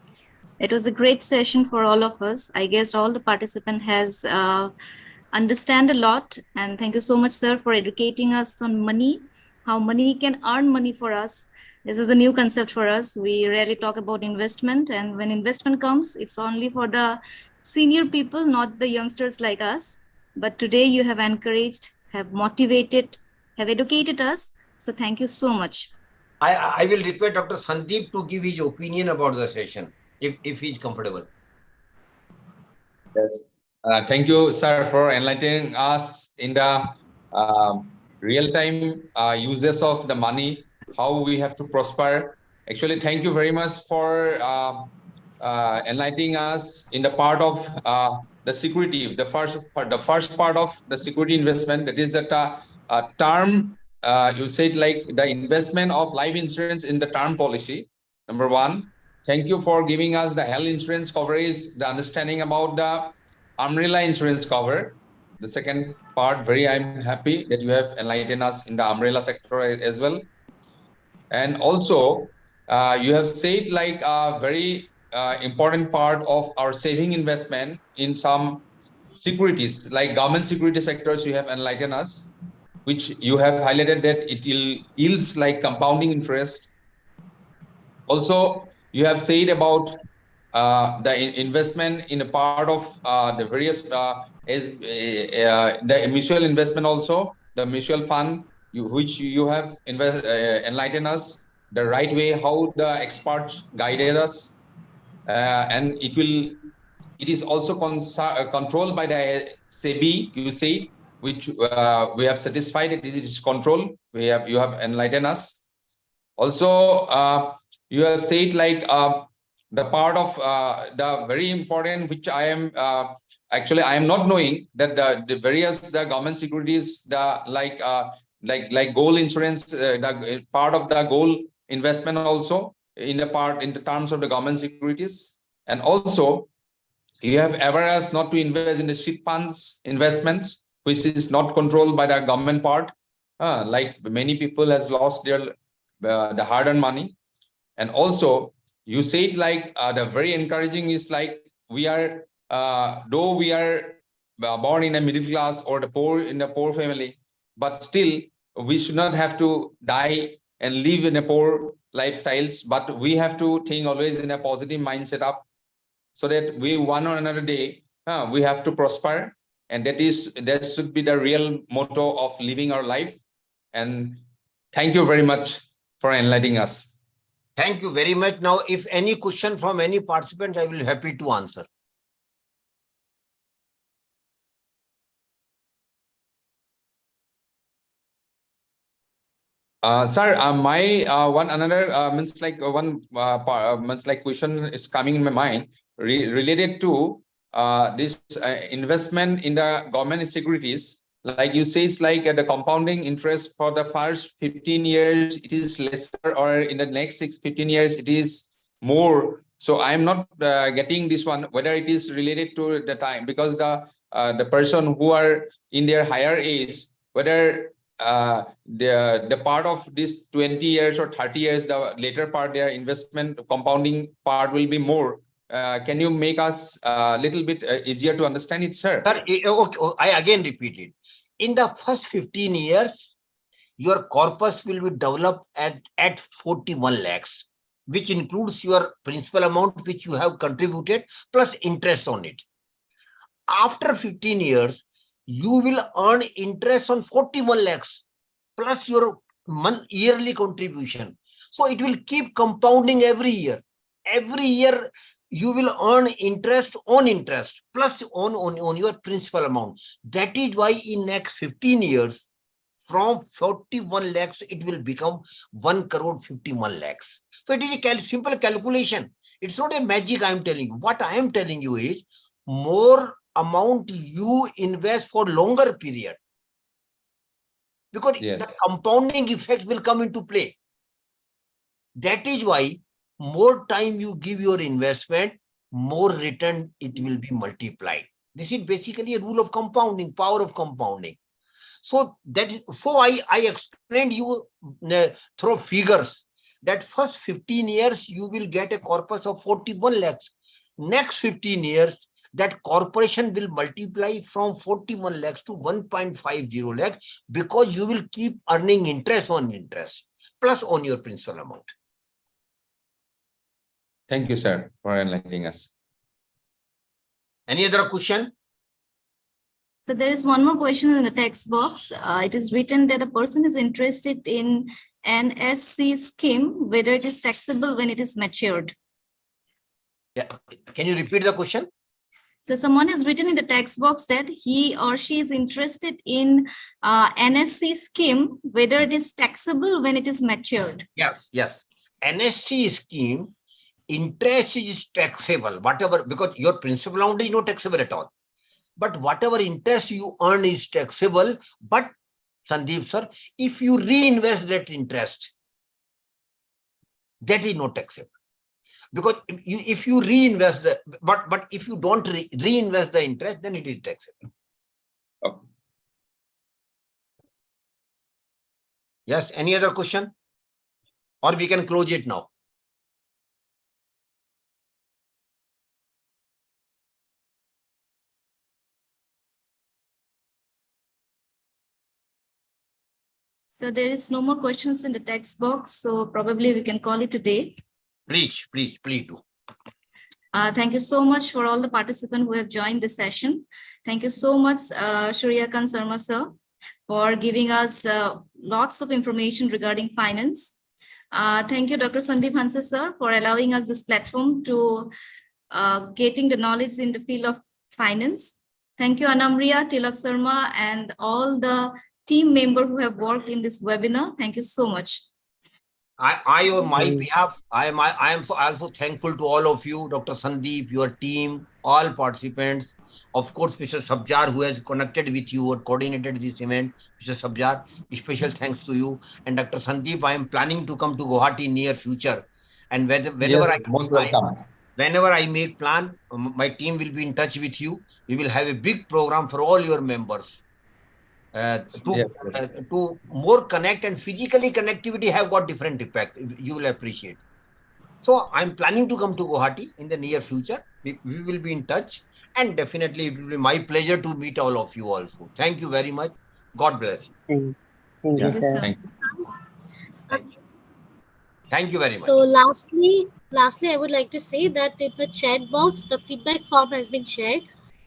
It was a great session for all of us. I guess all the participant has understand a lot. And thank you so much, sir, for educating us on money, how money can earn money for us. This is a new concept for us. We rarely talk about investment. And when investment comes, it's only for the senior people, not the youngsters like us. But today you have encouraged, have motivated, have educated us. So thank you so much.
I will request Dr. Sandeep to give his opinion about the session, if he is comfortable.
Yes. Thank you, sir, for enlightening us in the real-time uses of the money, how we have to prosper. Actually, thank you very much for enlightening us in the part of the security, the first part of the security investment. That is that term. You said like the investment of life insurance in the term policy. Number one. Thank you for giving us the health insurance coverage, the understanding about the umbrella insurance cover. The second part, I'm happy that you have enlightened us in the umbrella sector as well. And also, you have said like a very important part of our saving investment in some securities, like government security sectors, you have enlightened us, which you have highlighted that it yields like compounding interest. Also, you have said about the investment in a part of the various the mutual investment, also the mutual fund, which you have enlightened us the right way, how the experts guided us, and it is also controlled by the SEBI, you said, which we have satisfied it is controlled. You have enlightened us. Also, you have said like the part of the very important, which I am actually I am not knowing, that the various the government securities, the like gold insurance, the part of the gold investment also in the terms of the government securities. And also you have ever asked not to invest in the shit funds investments, which is not controlled by the government part. Like many people has lost their the hard-earned money. And also you said like the very encouraging is like we are though we are born in a middle class or the poor in the poor family, but still we should not have to die and live in a poor lifestyles, but we have to think always in a positive mindset up, so that we one or another day we have to prosper, and that should be the real motto of living our life. And thank you very much for enlightening us.
Thank you very much. Now, if any question from any participant, I will be happy to answer.
Sir, my one another question is coming in my mind related to this investment in the government securities. Like you say, it's like the compounding interest for the first 15 years, it is lesser, or in the next 15 years, it is more. So I'm not getting this one, whether it is related to the time, because the person who are in their higher age, whether the part of this 20 years or 30 years, the later part, their investment compounding part will be more. Can you make us a little bit easier to understand it, sir?
Sir, okay, I again repeat it. In the first 15 years, your corpus will be developed at 41 lakhs, which includes your principal amount which you have contributed plus interest on it. After 15 years, you will earn interest on 41 lakhs plus your yearly contribution. So it will keep compounding every year. Every year, you will earn interest plus on your principal amount. That is why in next 15 years, from 41 lakhs, it will become 1 crore 51 lakhs. So it is a simple calculation. It's not a magic I am telling you. What I am telling you is more amount you invest for longer period, because the compounding effect will come into play. That is why more time you give your investment, more return it will be multiplied. This is basically a rule of compounding, power of compounding. So I explained you through figures that first 15 years you will get a corpus of 41 lakhs. Next 15 years, that corporation will multiply from 41 lakhs to 1.50 lakhs, because you will keep earning interest on interest plus on your principal amount.
Thank you, sir, for enlightening us.
Any other question?
So there is one more question in the text box. It is written that a person is interested in an SC scheme, whether it is taxable when it is matured.
Yeah. Can you repeat the question?
So someone has written in the text box that he or she is interested in NSC scheme, whether it is taxable when it is matured.
Yes. NSC scheme, interest is taxable, whatever, because your principal amount is not taxable at all. But whatever interest you earn is taxable. But Sandeep sir, if you reinvest that interest, that is not taxable. Because if you reinvest but if you don't reinvest the interest, then it is taxable.
Okay.
Yes, any other question? Or we can close it now.
So there is no more questions in the text box, so probably we can call it a day.
Please do.
Thank you so much for all the participants who have joined this session. Thank you so much, Shuriyakan Sarma sir, for giving us lots of information regarding finance. Thank you, Dr. Sandeep Hansa sir, for allowing us this platform to getting the knowledge in the field of finance. Thank you, Anamriya, Tilak Sarma, and all the team members who have worked in this webinar. Thank you so much.
I on my behalf, I am also thankful to all of you, Dr. Sandeep, your team, all participants. Of course, Mr. Sabjar, who has connected with you or coordinated this event. Mr. Sabjar, special thanks to you. And Dr. Sandeep, I am planning to come to Guwahati in near future. And whenever I make plan, my team will be in touch with you. We will have a big program for all your members. To more connect, and physically connectivity have got different impact. You will appreciate. So I'm planning to come to Guwahati in the near future. We will be in touch, and definitely it will be my pleasure to meet all of you also. Thank you very much. God bless you.
Thank
Yeah.
you, sir.
Thank
Thank you very much.
So lastly, I would like to say that in the chat box, the feedback form has been shared.